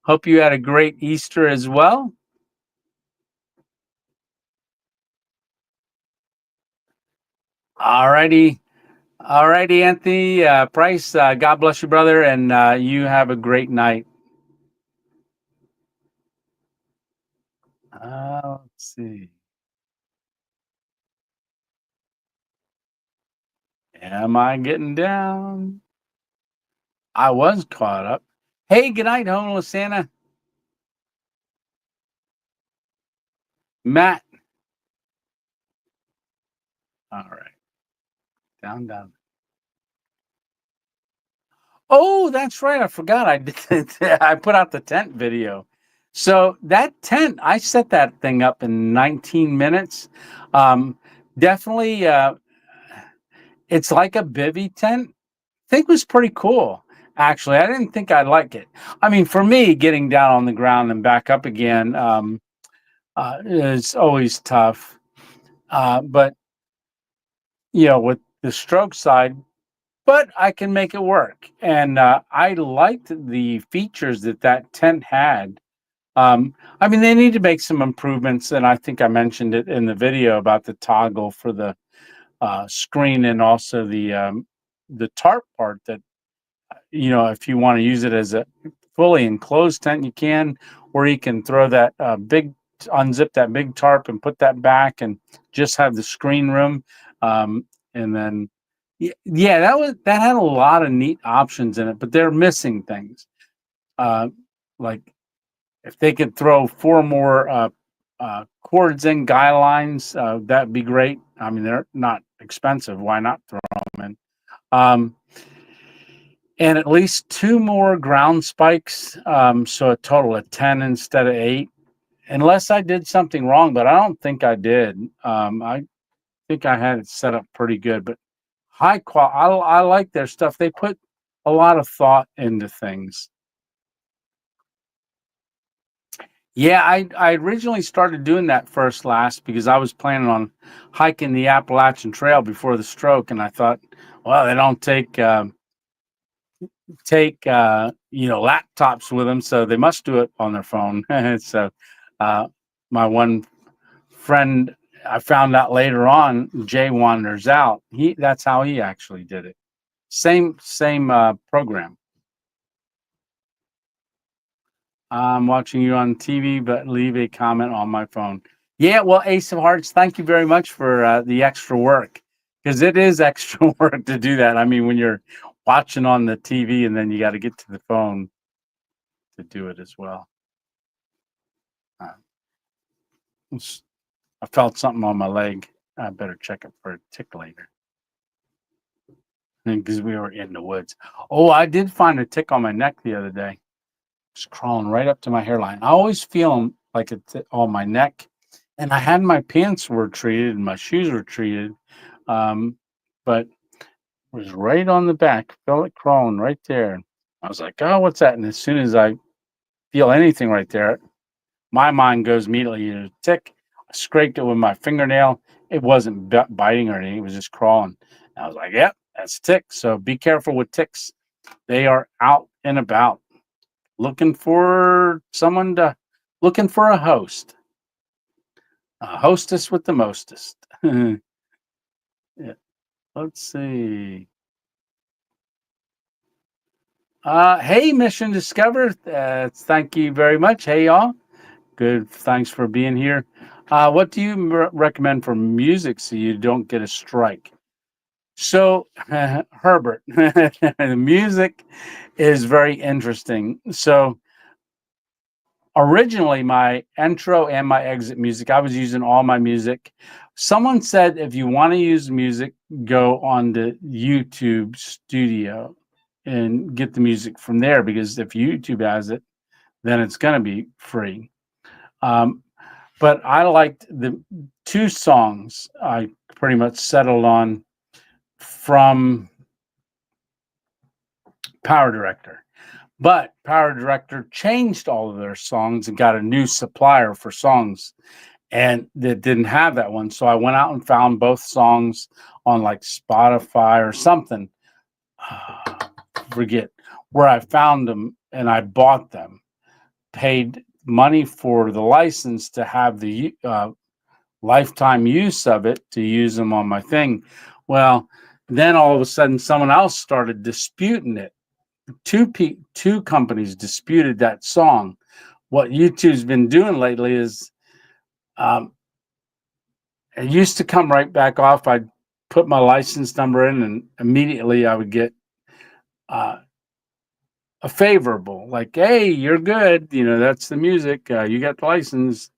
Hope you had a great Easter as well. All righty. All righty, Anthony Price. God bless you, brother. And you have a great night. Let's see. Am I getting down? I was caught up. Hey, good night, homeless Santa. Matt. All right. Down, down. Oh, that's right. I forgot. I did. I put out the tent video. So that tent, I set that thing up in 19 minutes. Definitely, it's like a bivy tent. I think it was pretty cool. Actually, I didn't think I'd like it. I mean, for me, getting down on the ground and back up again is always tough. But with the stroke side, but I can make it work. And I liked the features that tent had. I mean, they need to make some improvements, and I think I mentioned it in the video about the toggle for the screen, and also the tarp part that, if you want to use it as a fully enclosed tent, you can, or you can throw that unzip that big tarp and put that back and just have the screen room. And then Yeah, that had a lot of neat options in it, but they're missing things. Uh, like if they could throw four more chords in, guy lines, that'd be great. I mean, they're not expensive. Why not throw them in? Um, and at least two more ground spikes, so a total of 10 instead of 8. Unless I did something wrong, but I don't think I did. I think I had it set up pretty good, but high quality. I like their stuff. They put a lot of thought into things. Yeah, I originally started doing that first last because I was planning on hiking the Appalachian Trail before the stroke, and I thought, well, they don't take laptops with them, so they must do it on their phone. So, my one friend, I found out later on, Jay Wanders Out. That's how he actually did it. Same program. I'm watching you on TV, but leave a comment on my phone. Yeah, well, Ace of Hearts, thank you very much for the extra work because it is extra work to do that. I mean, when you're watching on the TV and then you got to get to the phone to do it as well. Uh, I felt something on my leg. I better check it for a tick later because we were in the woods. Oh, I did find a tick on my neck the other day. It's crawling right up to my hairline. I always feel them like it's on my neck. And I had my pants were treated and my shoes were treated, but it was right on the back. Felt it crawling right there. I was like, "Oh, what's that?" And as soon as I feel anything right there, my mind goes immediately to tick. I scraped it with my fingernail. It wasn't biting or anything. It was just crawling. And I was like, "Yep, that's tick." So be careful with ticks. They are out and about looking for looking for a host. A hostess with the mostest. Yeah. Let's see. Hey, Mission Discover. Thank you very much. Hey, y'all. Good. Thanks for being here. What do you recommend for music so you don't get a strike? So, Herbert, the music is very interesting. So, originally, my intro and my exit music, I was using all my music. Someone said if you want to use music, go on the YouTube Studio and get the music from there because if YouTube has it, then it's going to be free. Um, but I liked the two songs I pretty much settled on from Power Director. But Power Director changed all of their songs and got a new supplier for songs, and that didn't have that one. So I went out and found both songs on like Spotify or something. Forget where I found them, and I bought them. Paid money for the license to have the lifetime use of it to use them on my thing. Well, then all of a sudden, someone else started disputing it. Two companies disputed that song. What YouTube's been doing lately is um, it used to come right back off. I'd put my license number in, and immediately I would get uh, a favorable, like, "Hey, you're good. You know, that's the music. You got the license.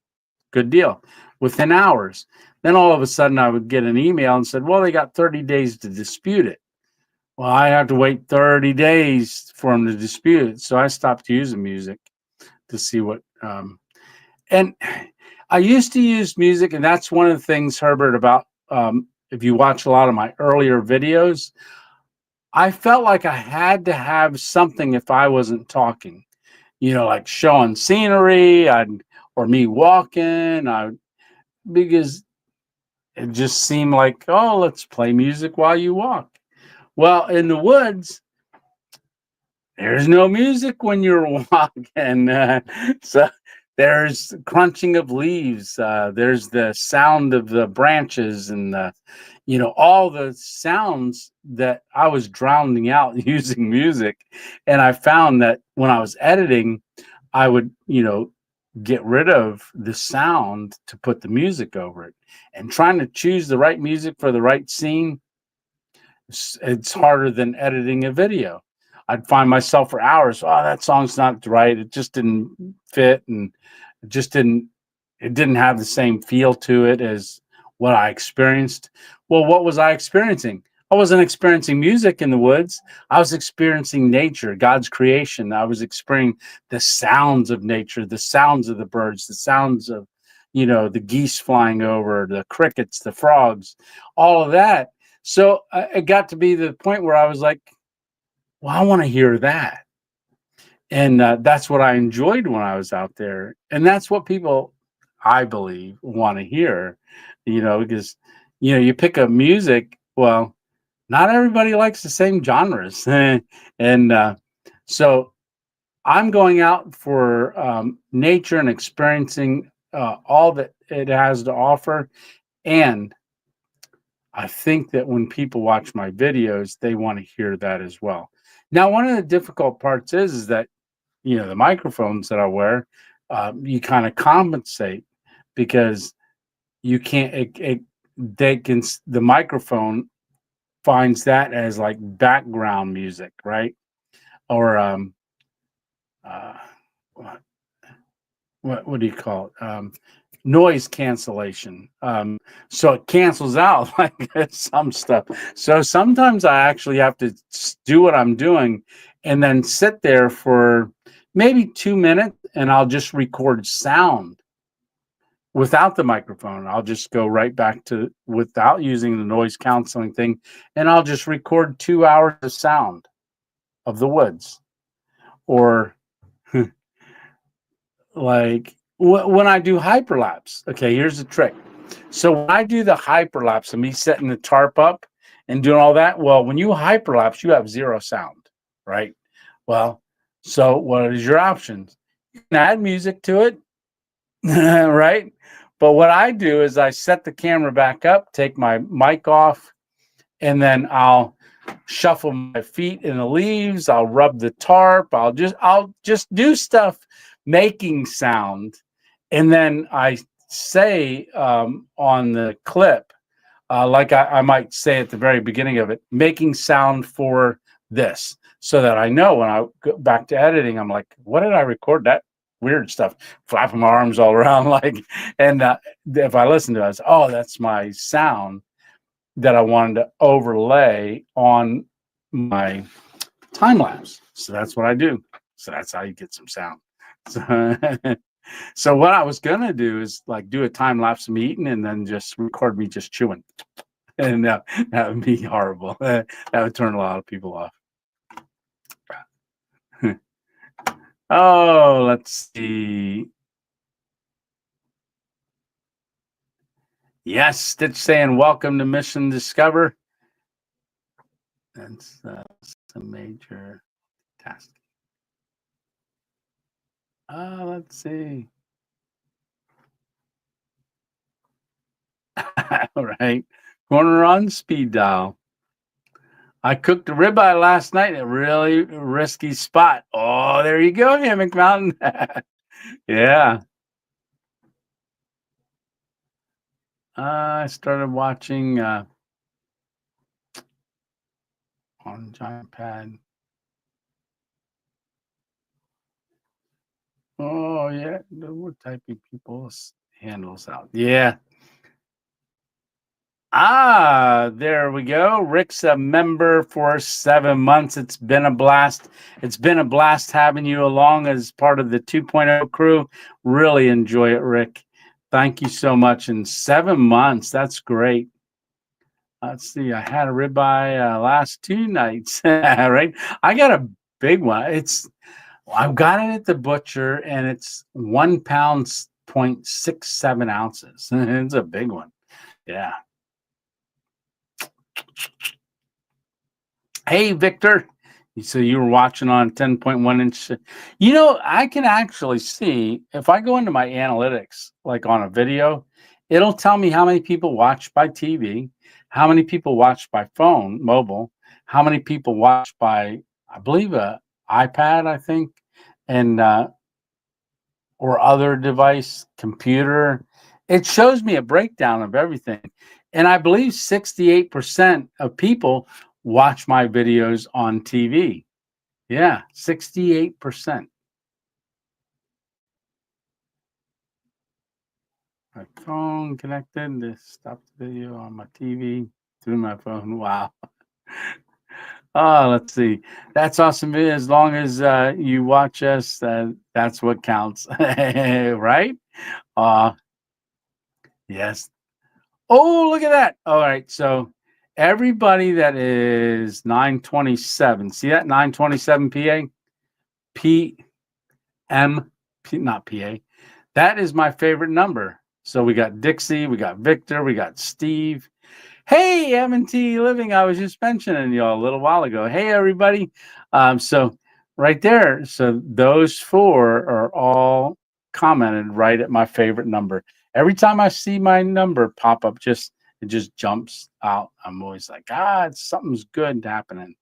Good deal." Within hours. Then all of a sudden, I would get an email and said, "Well, they got 30 days to dispute it." Well, I have to wait 30 days for them to dispute it. So I stopped using music to see what. And I used to use music, and that's one of the things, Herbert, about if you watch a lot of my earlier videos, I felt like I had to have something if I wasn't talking, like showing scenery, or me walking, because it just seemed like, oh, let's play music while you walk. Well, in the woods, there's no music when you're walking. So there's crunching of leaves. There's the sound of the branches and all the sounds that I was drowning out using music. And I found that when I was editing, I would, get rid of the sound to put the music over it. And trying to choose the right music for the right scene, It's harder than editing a video. I'd find myself for hours, oh, that song's not right. It just didn't fit, and it just didn't have the same feel to it as what I experienced. Well, what was I experiencing? I wasn't experiencing music in the woods. I was experiencing nature, God's creation. I was experiencing the sounds of nature, the sounds of the birds, the sounds of, the geese flying over, the crickets, the frogs, all of that. So it got to be the point where I was like, well, I want to hear that. And that's what I enjoyed when I was out there. And that's what people, I believe, want to hear, because, you pick up music, well, not everybody likes the same genres. And so I'm going out for nature and experiencing all that it has to offer. And I think that when people watch my videos, they want to hear that as well. Now, one of the difficult parts is that, the microphones that I wear, you kind of compensate because you can't, the microphone finds that as like background music, right? Or, uh, what do you call it? Noise cancellation. So it cancels out like some stuff. So sometimes I actually have to do what I'm doing and then sit there for maybe 2 minutes, and I'll just record sound without the microphone. I'll just go right back to without using the noise canceling thing, and I'll just record 2 hours of sound of the woods. Or like when I do hyperlapse. Okay, here's the trick. So when I do the hyperlapse and me setting the tarp up and doing all that, well, when you hyperlapse, you have zero sound, right? Well, so what is your options? You can add music to it, right? But what I do is I set the camera back up, take my mic off, and then I'll shuffle my feet in the leaves. I'll rub the tarp. I'll just do stuff making sound. And then I say on the clip, like I might say at the very beginning of it, making sound for this, so that I know when I go back to editing, I'm like, what did I record? That weird stuff, flapping my arms all around, like, and if I listen to it, I say, oh, that's my sound that I wanted to overlay on my time lapse. So that's what I do. So that's how you get some sound. So, so what I was gonna do is like do a time lapse of me eating and then just record me just chewing, and that would be horrible. That would turn a lot of people off. Oh, let's see. Yes, Stitch saying welcome to Mission Discover. That's a major task. Let's see. All right. Corner on speed dial. I cooked a ribeye last night in a really risky spot. Oh, there you go, Hammock Mountain. Yeah. I started watching on Giant Pad. Oh, yeah. We're typing people's handles out. Yeah. There we go. Rick's a member for 7 months. It's been a blast. It's been a blast having you along as part of the 2.0 crew. Really enjoy it, Rick. Thank you so much. In 7 months, that's great. Let's see. I had a ribeye last 2 nights, right? I got a big one. I've got it at the butcher, and it's 1 pound, 0.67 ounces. It's a big one. Yeah. Hey, Victor. So you were watching on 10.1 inch. I can actually see if I go into my analytics, like on a video, it'll tell me how many people watch by TV, how many people watch by phone, mobile, how many people watch by, I believe, a iPad, I think, and or other device, computer. It shows me a breakdown of everything. And I believe 68% of people watch my videos on TV. Yeah, 68%. My phone connected to stop the video on my TV through my phone. Wow. Oh, let's see. That's awesome. As long as you watch us, that's what counts, right? Uh, yes. Oh, look at that. All right. So everybody that is 927, see that 927 PA? PM, not PA. That is my favorite number. So we got Dixie, we got Victor, we got Steve. Hey, M&T Living, I was just mentioning y'all a little while ago. Hey, everybody. So right there, so those four are all commented right at my favorite number. Every time I see my number pop up, it just jumps out. I'm always like, something's good happening.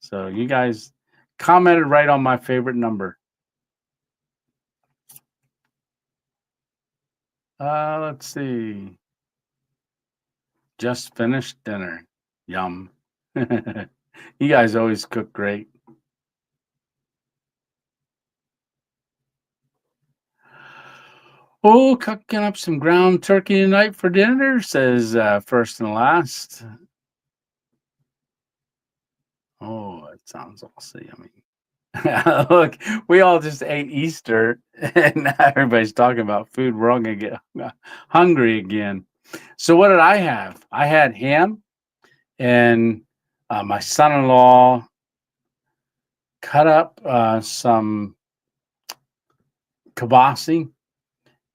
So you guys commented right on my favorite number. Let's see. Just finished dinner. Yum. You guys always cook great. Oh, cooking up some ground turkey tonight for dinner, says first and last. Oh, it sounds also yummy. Look, we all just ate Easter, and now everybody's talking about food. We're all going to get hungry again. So, what did I have? I had ham, and my son in law cut up some kibasi,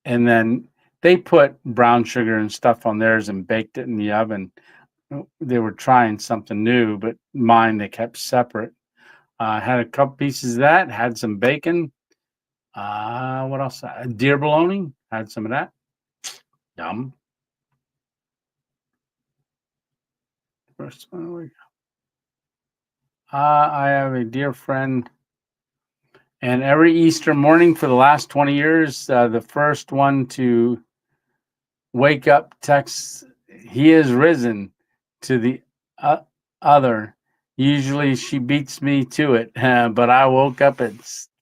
and then they put brown sugar and stuff on theirs and baked it in the oven. They were trying something new, but mine they kept separate. Had a couple pieces of that, had some bacon. What else? Deer bologna, had some of that. Yum. First one I have a dear friend, and every Easter morning for the last 20 years, the first one to wake up texts, "He is risen," to the other. Usually she beats me to it, but I woke up at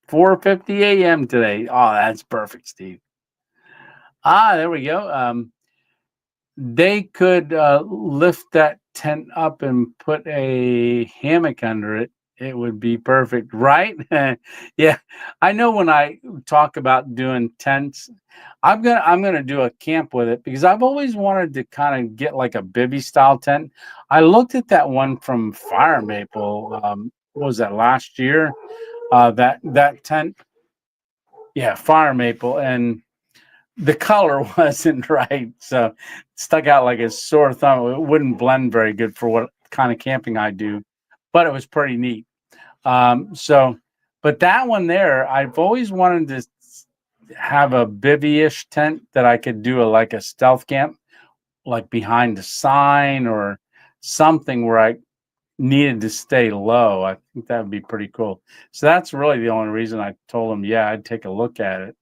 4:50 a.m. today. Oh, that's perfect, Steve. There we go. They could lift that tent up and put a hammock under it. It would be perfect, right? Yeah, I know when I talk about doing tents, I'm gonna do a camp with it because I've always wanted to kind of get like a bivy style tent. I looked at that one from Fire Maple. What was that last year? That tent, yeah, Fire Maple, and the color wasn't right, so it stuck out like a sore thumb. It wouldn't blend very good for what kind of camping I do, but it was pretty neat. But that one there, I've always wanted to have a bivy-ish tent that I could do like a stealth camp, like behind a sign or something where I needed to stay low. I think that would be pretty cool. So that's really the only reason I told them, yeah, I'd take a look at it.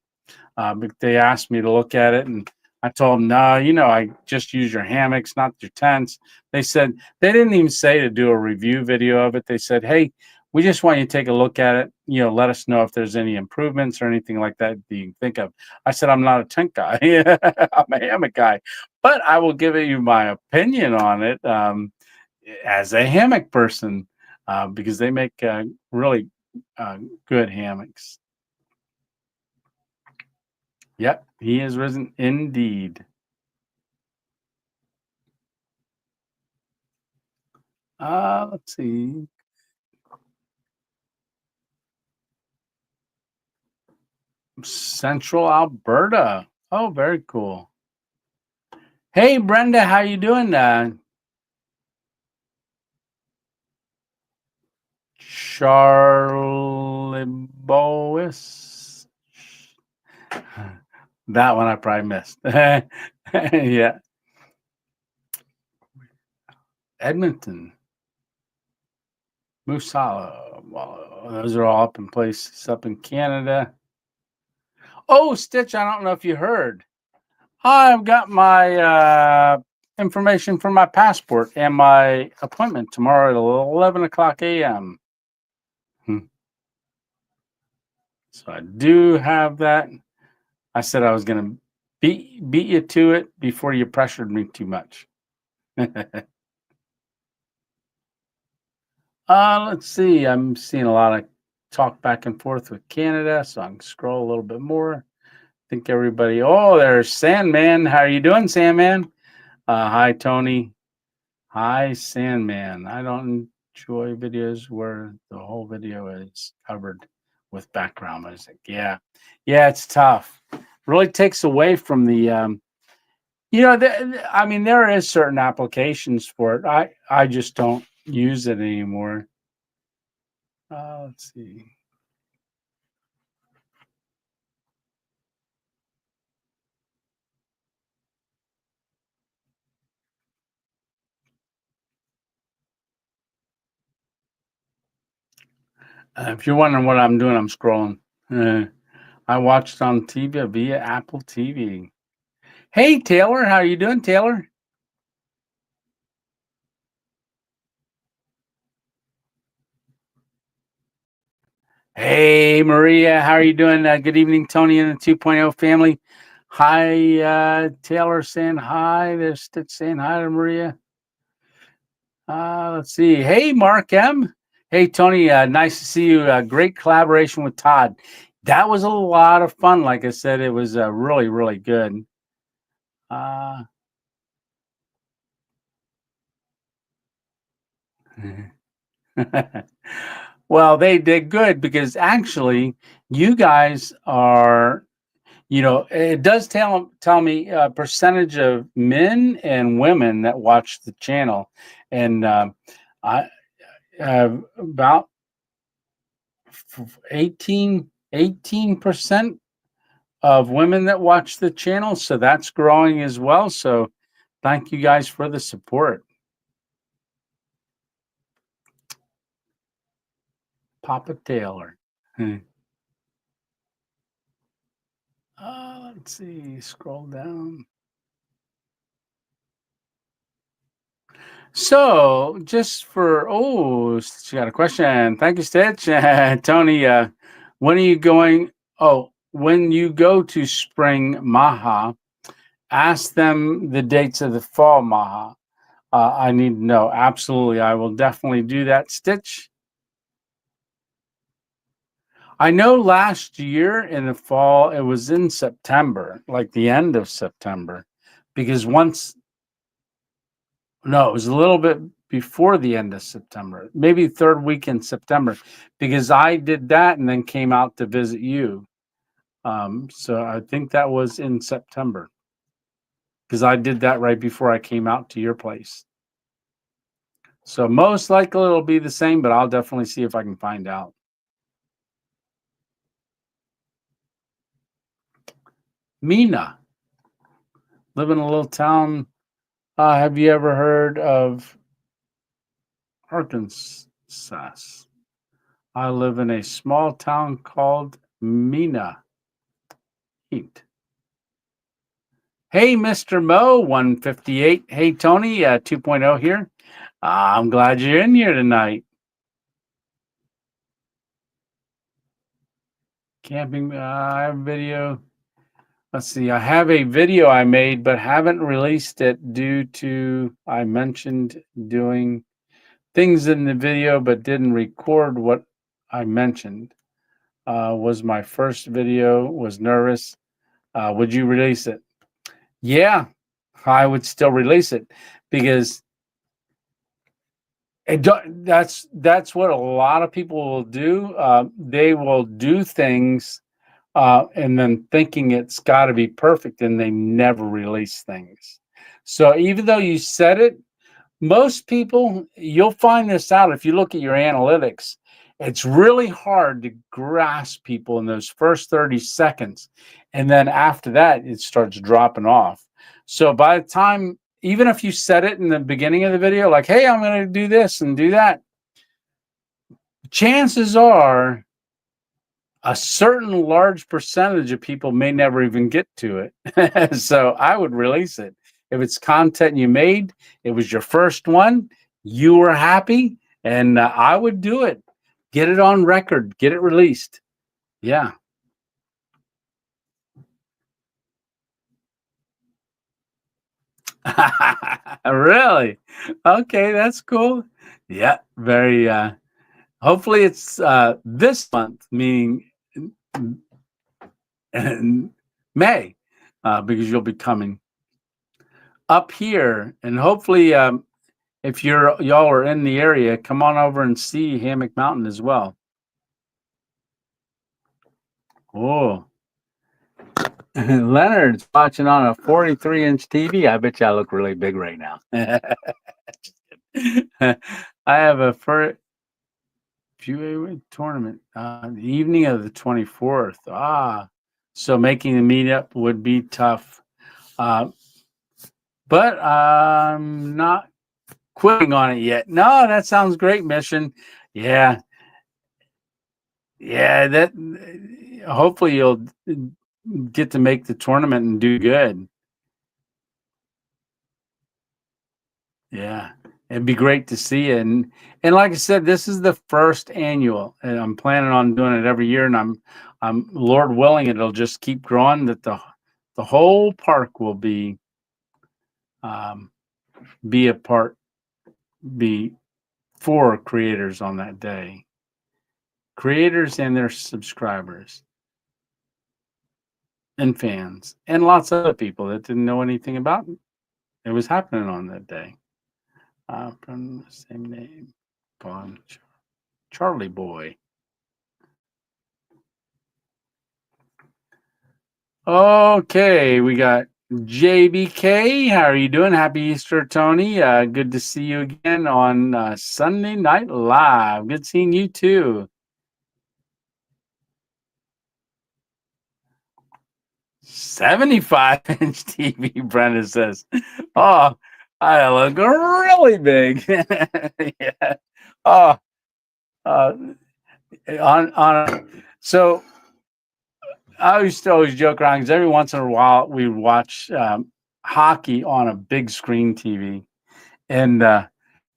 But they asked me to look at it, and I told them, no, I just use your hammocks, not your tents. They said they didn't even say to do a review video of it. They said, hey, we just want you to take a look at it. Let us know if there's any improvements or anything like that you can think of. I said, I'm not a tent guy. I'm a hammock guy, but I will give you my opinion on it as a hammock person because they make really good hammocks. Yep, he is risen indeed. Let's see. Central Alberta. Oh, very cool. Hey, Brenda, how you doing? Charlibois. That one I probably missed. Yeah. Edmonton. Moose Hollow. Well, those are all up in places up in Canada. Oh, Stitch, I don't know if you heard. I've got my information for my passport and my appointment tomorrow at 11 o'clock a.m. So I do have that. I said I was going to beat you to it before you pressured me too much. Let's see. I'm seeing a lot of talk back and forth with Canada, so I can scroll a little bit more. I think everybody. Oh, there's Sandman. How are you doing, Sandman? Hi, Tony. Hi, Sandman. I don't enjoy videos where the whole video is covered with background music. Yeah, it's tough. Really takes away from the. I mean, there is certain applications for it. I just don't use it anymore. Let's see. If you're wondering what I'm doing, I'm scrolling. I watched on TV via Apple TV. Hey, Taylor, how are you doing, Taylor? Hey, Maria, how are you doing? Good evening, Tony and the 2.0 family. Hi, Taylor saying hi. There's Stitch saying hi to Maria. Let's see. Hey, Mark M. Hey, Tony, nice to see you. Great collaboration with Todd. That was a lot of fun. Like I said, it was really, really good. Uh, well, they did good because actually, you guys are, it does tell me a percentage of men and women that watch the channel, and I about 18% of women that watch the channel, so that's growing as well. So thank you guys for the support. Papa Taylor. Let's see, scroll down. So just for, Stitch got a question. Thank you, Stitch. Tony, when are you going? Oh, when you go to spring Maha, ask them the dates of the fall Maha. I need to know. Absolutely. I will definitely do that, Stitch. I know last year in the fall, it was in September, like the end of September, because no, it was a little bit before the end of September, maybe third week in September, because I did that and then came out to visit you. So I think that was in September, because I did that right before I came out to your place. So most likely it'll be the same, but I'll definitely see if I can find out. Mina, live in a little town. Have you ever heard of Arkansas? I live in a small town called Mina. Eat. Hey, Mr. Mo, 158. Hey, Tony, 2.0 here. I'm glad you're in here tonight. Camping, I have a video. Let's see, I have a video I made, but haven't released it due to I mentioned doing things in the video, but didn't record what I mentioned. Was my first video, was nervous. Would you release it? Yeah, I would still release it because that's what a lot of people will do. They will do things and then thinking it's got to be perfect, and they never release things. So even though you said it, most people, you'll find this out if you look at your analytics. It's really hard to grasp people in those first 30 seconds. And then after that, it starts dropping off. So by the time, even if you said it in the beginning of the video, like, hey, I'm going to do this and do that, chances are a certain large percentage of people may never even get to it. So I would release it If it's content you made, it was your first one, you were happy, and I would do it. Get it on record, get it released. Yeah. Really? Okay, that's cool. Yeah, very hopefully it's this month, meaning in May, because you'll be coming up here, and hopefully, if y'all are in the area, come on over and see Hammock Mountain as well. Oh, Leonard's watching on a 43-inch TV. I bet you I look really big right now. I have a few tournament the evening of the 24th. So making the meetup would be tough. But I'm not quitting on it yet. No, that sounds great, Mission. Yeah. Yeah, that hopefully you'll get to make the tournament and do good. Yeah. It'd be great to see you. And like I said, this is the first annual, and I'm planning on doing it every year, and I'm Lord willing, it'll just keep growing, that the whole park will be be a part be for creators on that day. Creators and their subscribers and fans and lots of other people that didn't know anything about it was happening on that day. From the same name, Bon Charlie Boy. Okay, we got JBK. How are you doing? Happy Easter, Tony. Good to see you again on Sunday Night Live. Good seeing you too. 75-inch TV, Brenda says. Oh, I look really big. Yeah. Oh, so I used to always joke around because every once in a while we would watch hockey on a big screen TV. And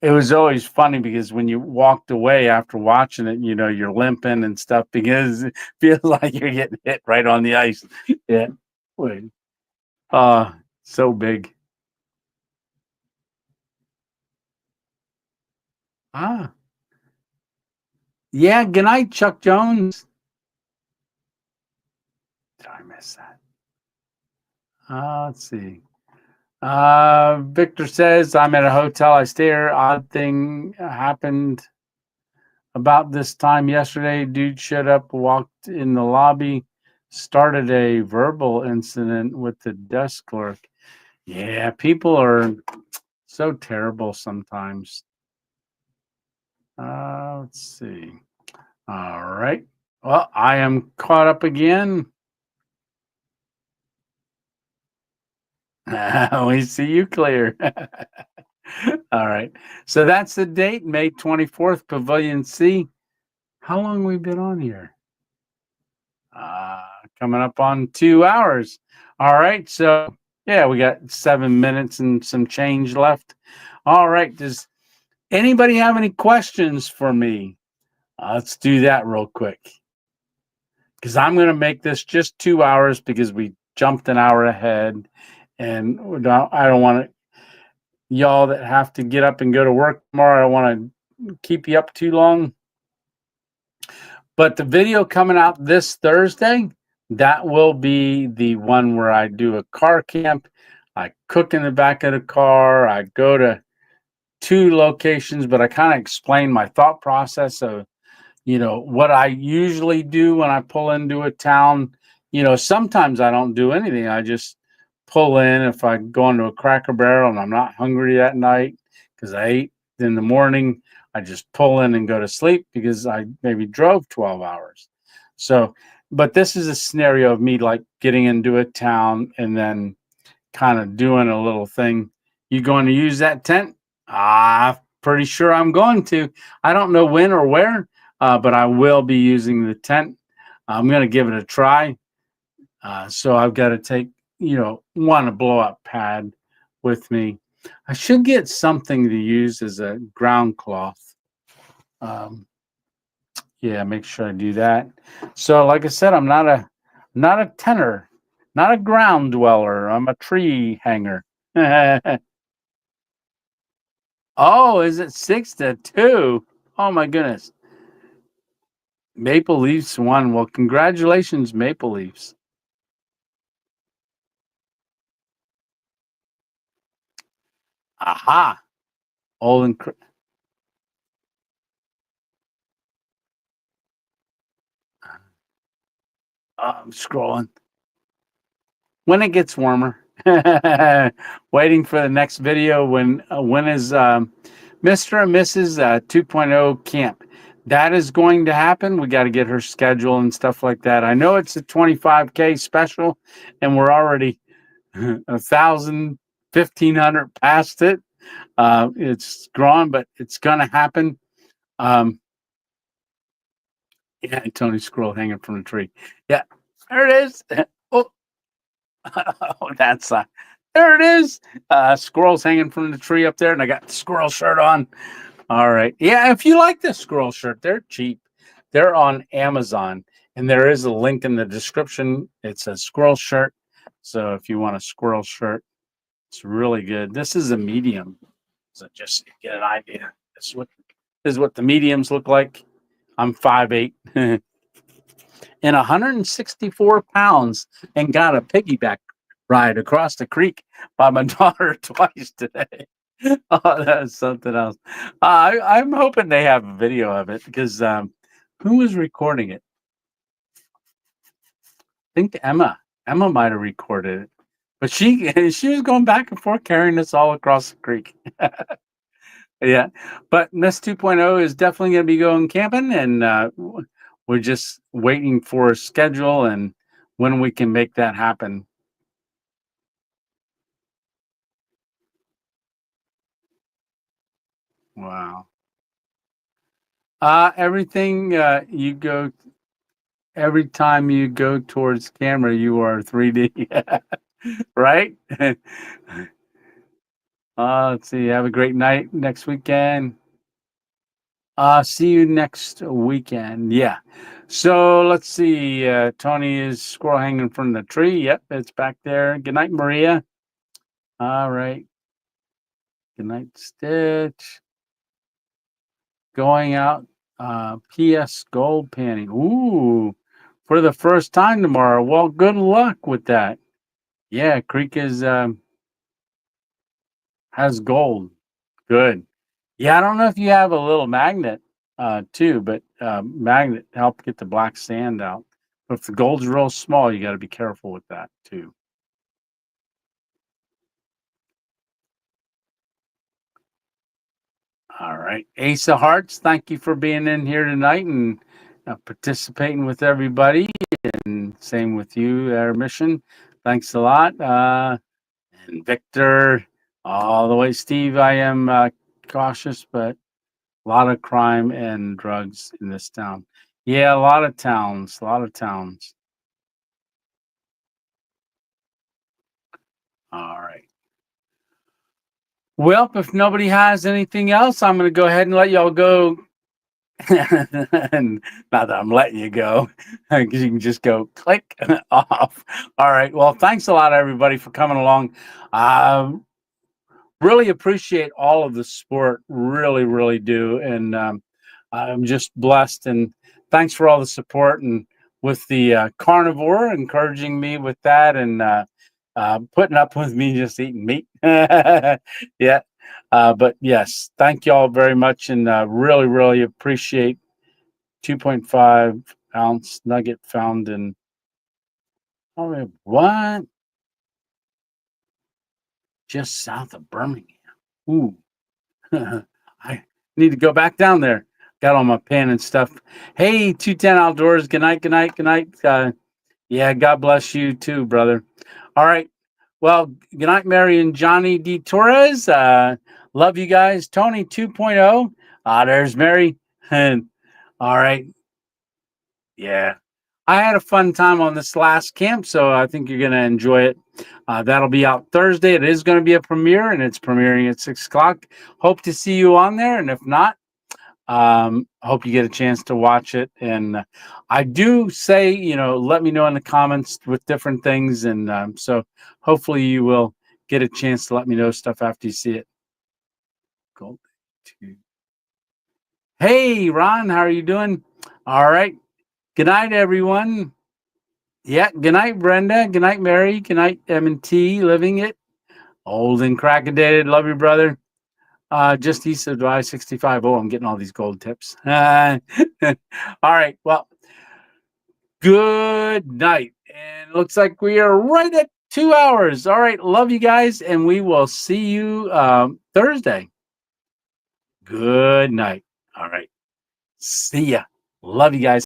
it was always funny because when you walked away after watching it, you're limping and stuff because it feels like you're getting hit right on the ice. Yeah. Wait. So big. Ah, yeah. Good night, Chuck Jones. Did I miss that? Let's see. Victor says, I'm at a hotel. I stay here. Odd thing happened about this time yesterday. Dude showed up, walked in the lobby, started a verbal incident with the desk clerk. Yeah, people are so terrible sometimes. Let's see. All right. Well, I am caught up again. We see you clear. All right. So that's the date, May 24th, Pavilion C. How long we been on here? Coming up on 2 hours. All right. So, yeah, we got 7 minutes and some change left. All right. Does anybody have any questions for me? Let's do that real quick. Because I'm going to make this just 2 hours because we jumped an hour ahead. And I don't want to, y'all that have to get up and go to work tomorrow, I don't want to keep you up too long. But the video coming out this Thursday, that will be the one where I do a car camp. I cook in the back of the car. I go to 2 locations, but I kind of explain my thought process of, what I usually do when I pull into a town. Sometimes I don't do anything. I just pull in. If I go into a Cracker Barrel and I'm not hungry that night because I ate in the morning, I just pull in and go to sleep because I maybe drove 12 hours. So, but this is a scenario of me like getting into a town and then kind of doing a little thing. You going to use that tent? Pretty sure I'm going to. I don't know when or where, but I will be using the tent. I'm going to give it a try. So I've got to take, one, a blow up pad, with me. I should get something to use as a ground cloth. Um, yeah, make sure I do that. So, like I said, I'm not a tenor, not a ground dweller. I'm a tree hanger. Oh, is it 6-2? Oh my goodness. Maple Leafs won. Well, congratulations, Maple Leafs. Aha. Olin. I'm scrolling. When it gets warmer. Waiting for the next video. When is Mr. and Mrs. 2.0 camp? That is going to happen. We got to get her schedule and stuff like that. I know it's a 25K special, and we're already 1,000, 1,500 past it. It's growing, but it's going to happen. Um, yeah, Tony Squirrel hanging from the tree. Yeah, there it is. Oh, oh, that's there it is. Squirrels hanging from the tree up there, and I got the squirrel shirt on. All right. Yeah, if you like this squirrel shirt, they're cheap. They're on Amazon, and there is a link in the description. It's a squirrel shirt. So if you want a squirrel shirt, it's really good. This is a medium. So just to get an idea. This is what the mediums look like. I'm 5'8". And 164 pounds and got a piggyback ride across the creek by my daughter twice today. Oh, that's something else. I'm hoping they have a video of it because who was recording it? I think Emma. Emma might have recorded it, but she was going back and forth carrying us all across the creek. Yeah, but Miss 2.0 is definitely going to be going camping, and we're just waiting for a schedule and when we can make that happen. Wow. Everything you go, every time you go towards camera, you are 3D, right? Let's see. Have a great night next weekend. See you next weekend. Yeah. So let's see. Tony is squirrel hanging from the tree. Yep, it's back there. Good night, Maria. All right. Good night, Stitch. Going out. PS gold panning. Ooh, for the first time tomorrow. Well, good luck with that. Yeah, Creek is has gold. Good. Yeah, I don't know if you have a little magnet too, but magnet help get the black sand out. But if the gold's real small, you got to be careful with that too. All right, Ace of Hearts. Thank you for being in here tonight and participating with everybody. And same with you, our mission. Thanks a lot. And Victor, all the way, Steve. I am cautious, but a lot of crime and drugs in this town. Yeah, a lot of towns, a lot of towns. All right. Well, if nobody has anything else, I'm going to go ahead and let y'all go. And not that I'm letting you go, because you can just go click off. All right. Well, thanks a lot, everybody, for coming along. Really appreciate all of the support. Really, really do. And I'm just blessed. And thanks for all the support and with the carnivore encouraging me with that and putting up with me just eating meat. Yeah. But yes, thank you all very much. And really, really appreciate 2.5 ounce nugget found in, oh, what? Just south of Birmingham. Ooh. I need to go back down there. Got all my pen and stuff. Hey, 210 Outdoors. Good night, good night, good night. Yeah, God bless you too, brother. All right. Well, good night, Mary and Johnny D. Torres. Love you guys. Tony 2.0. There's Mary. And all right. Yeah. I had a fun time on this last camp, so I think you're going to enjoy it. That'll be out Thursday. It is going to be a premiere, and it's premiering at 6 o'clock. Hope to see you on there, and if not, hope you get a chance to watch it. And I do say, let me know in the comments with different things, and so hopefully you will get a chance to let me know stuff after you see it. Go to. Hey, Ron, how are you doing? All right. Good night, everyone. Yeah, good night, Brenda. Good night, Mary. Good night, M&T, living it. Old and crack-a-dated. Love you, brother. Just east of I-65. Oh, I'm getting all these gold tips. All right. Well, good night. And it looks like we are right at 2 hours. All right. Love you guys, and we will see you Thursday. Good night. All right. See ya. Love you guys.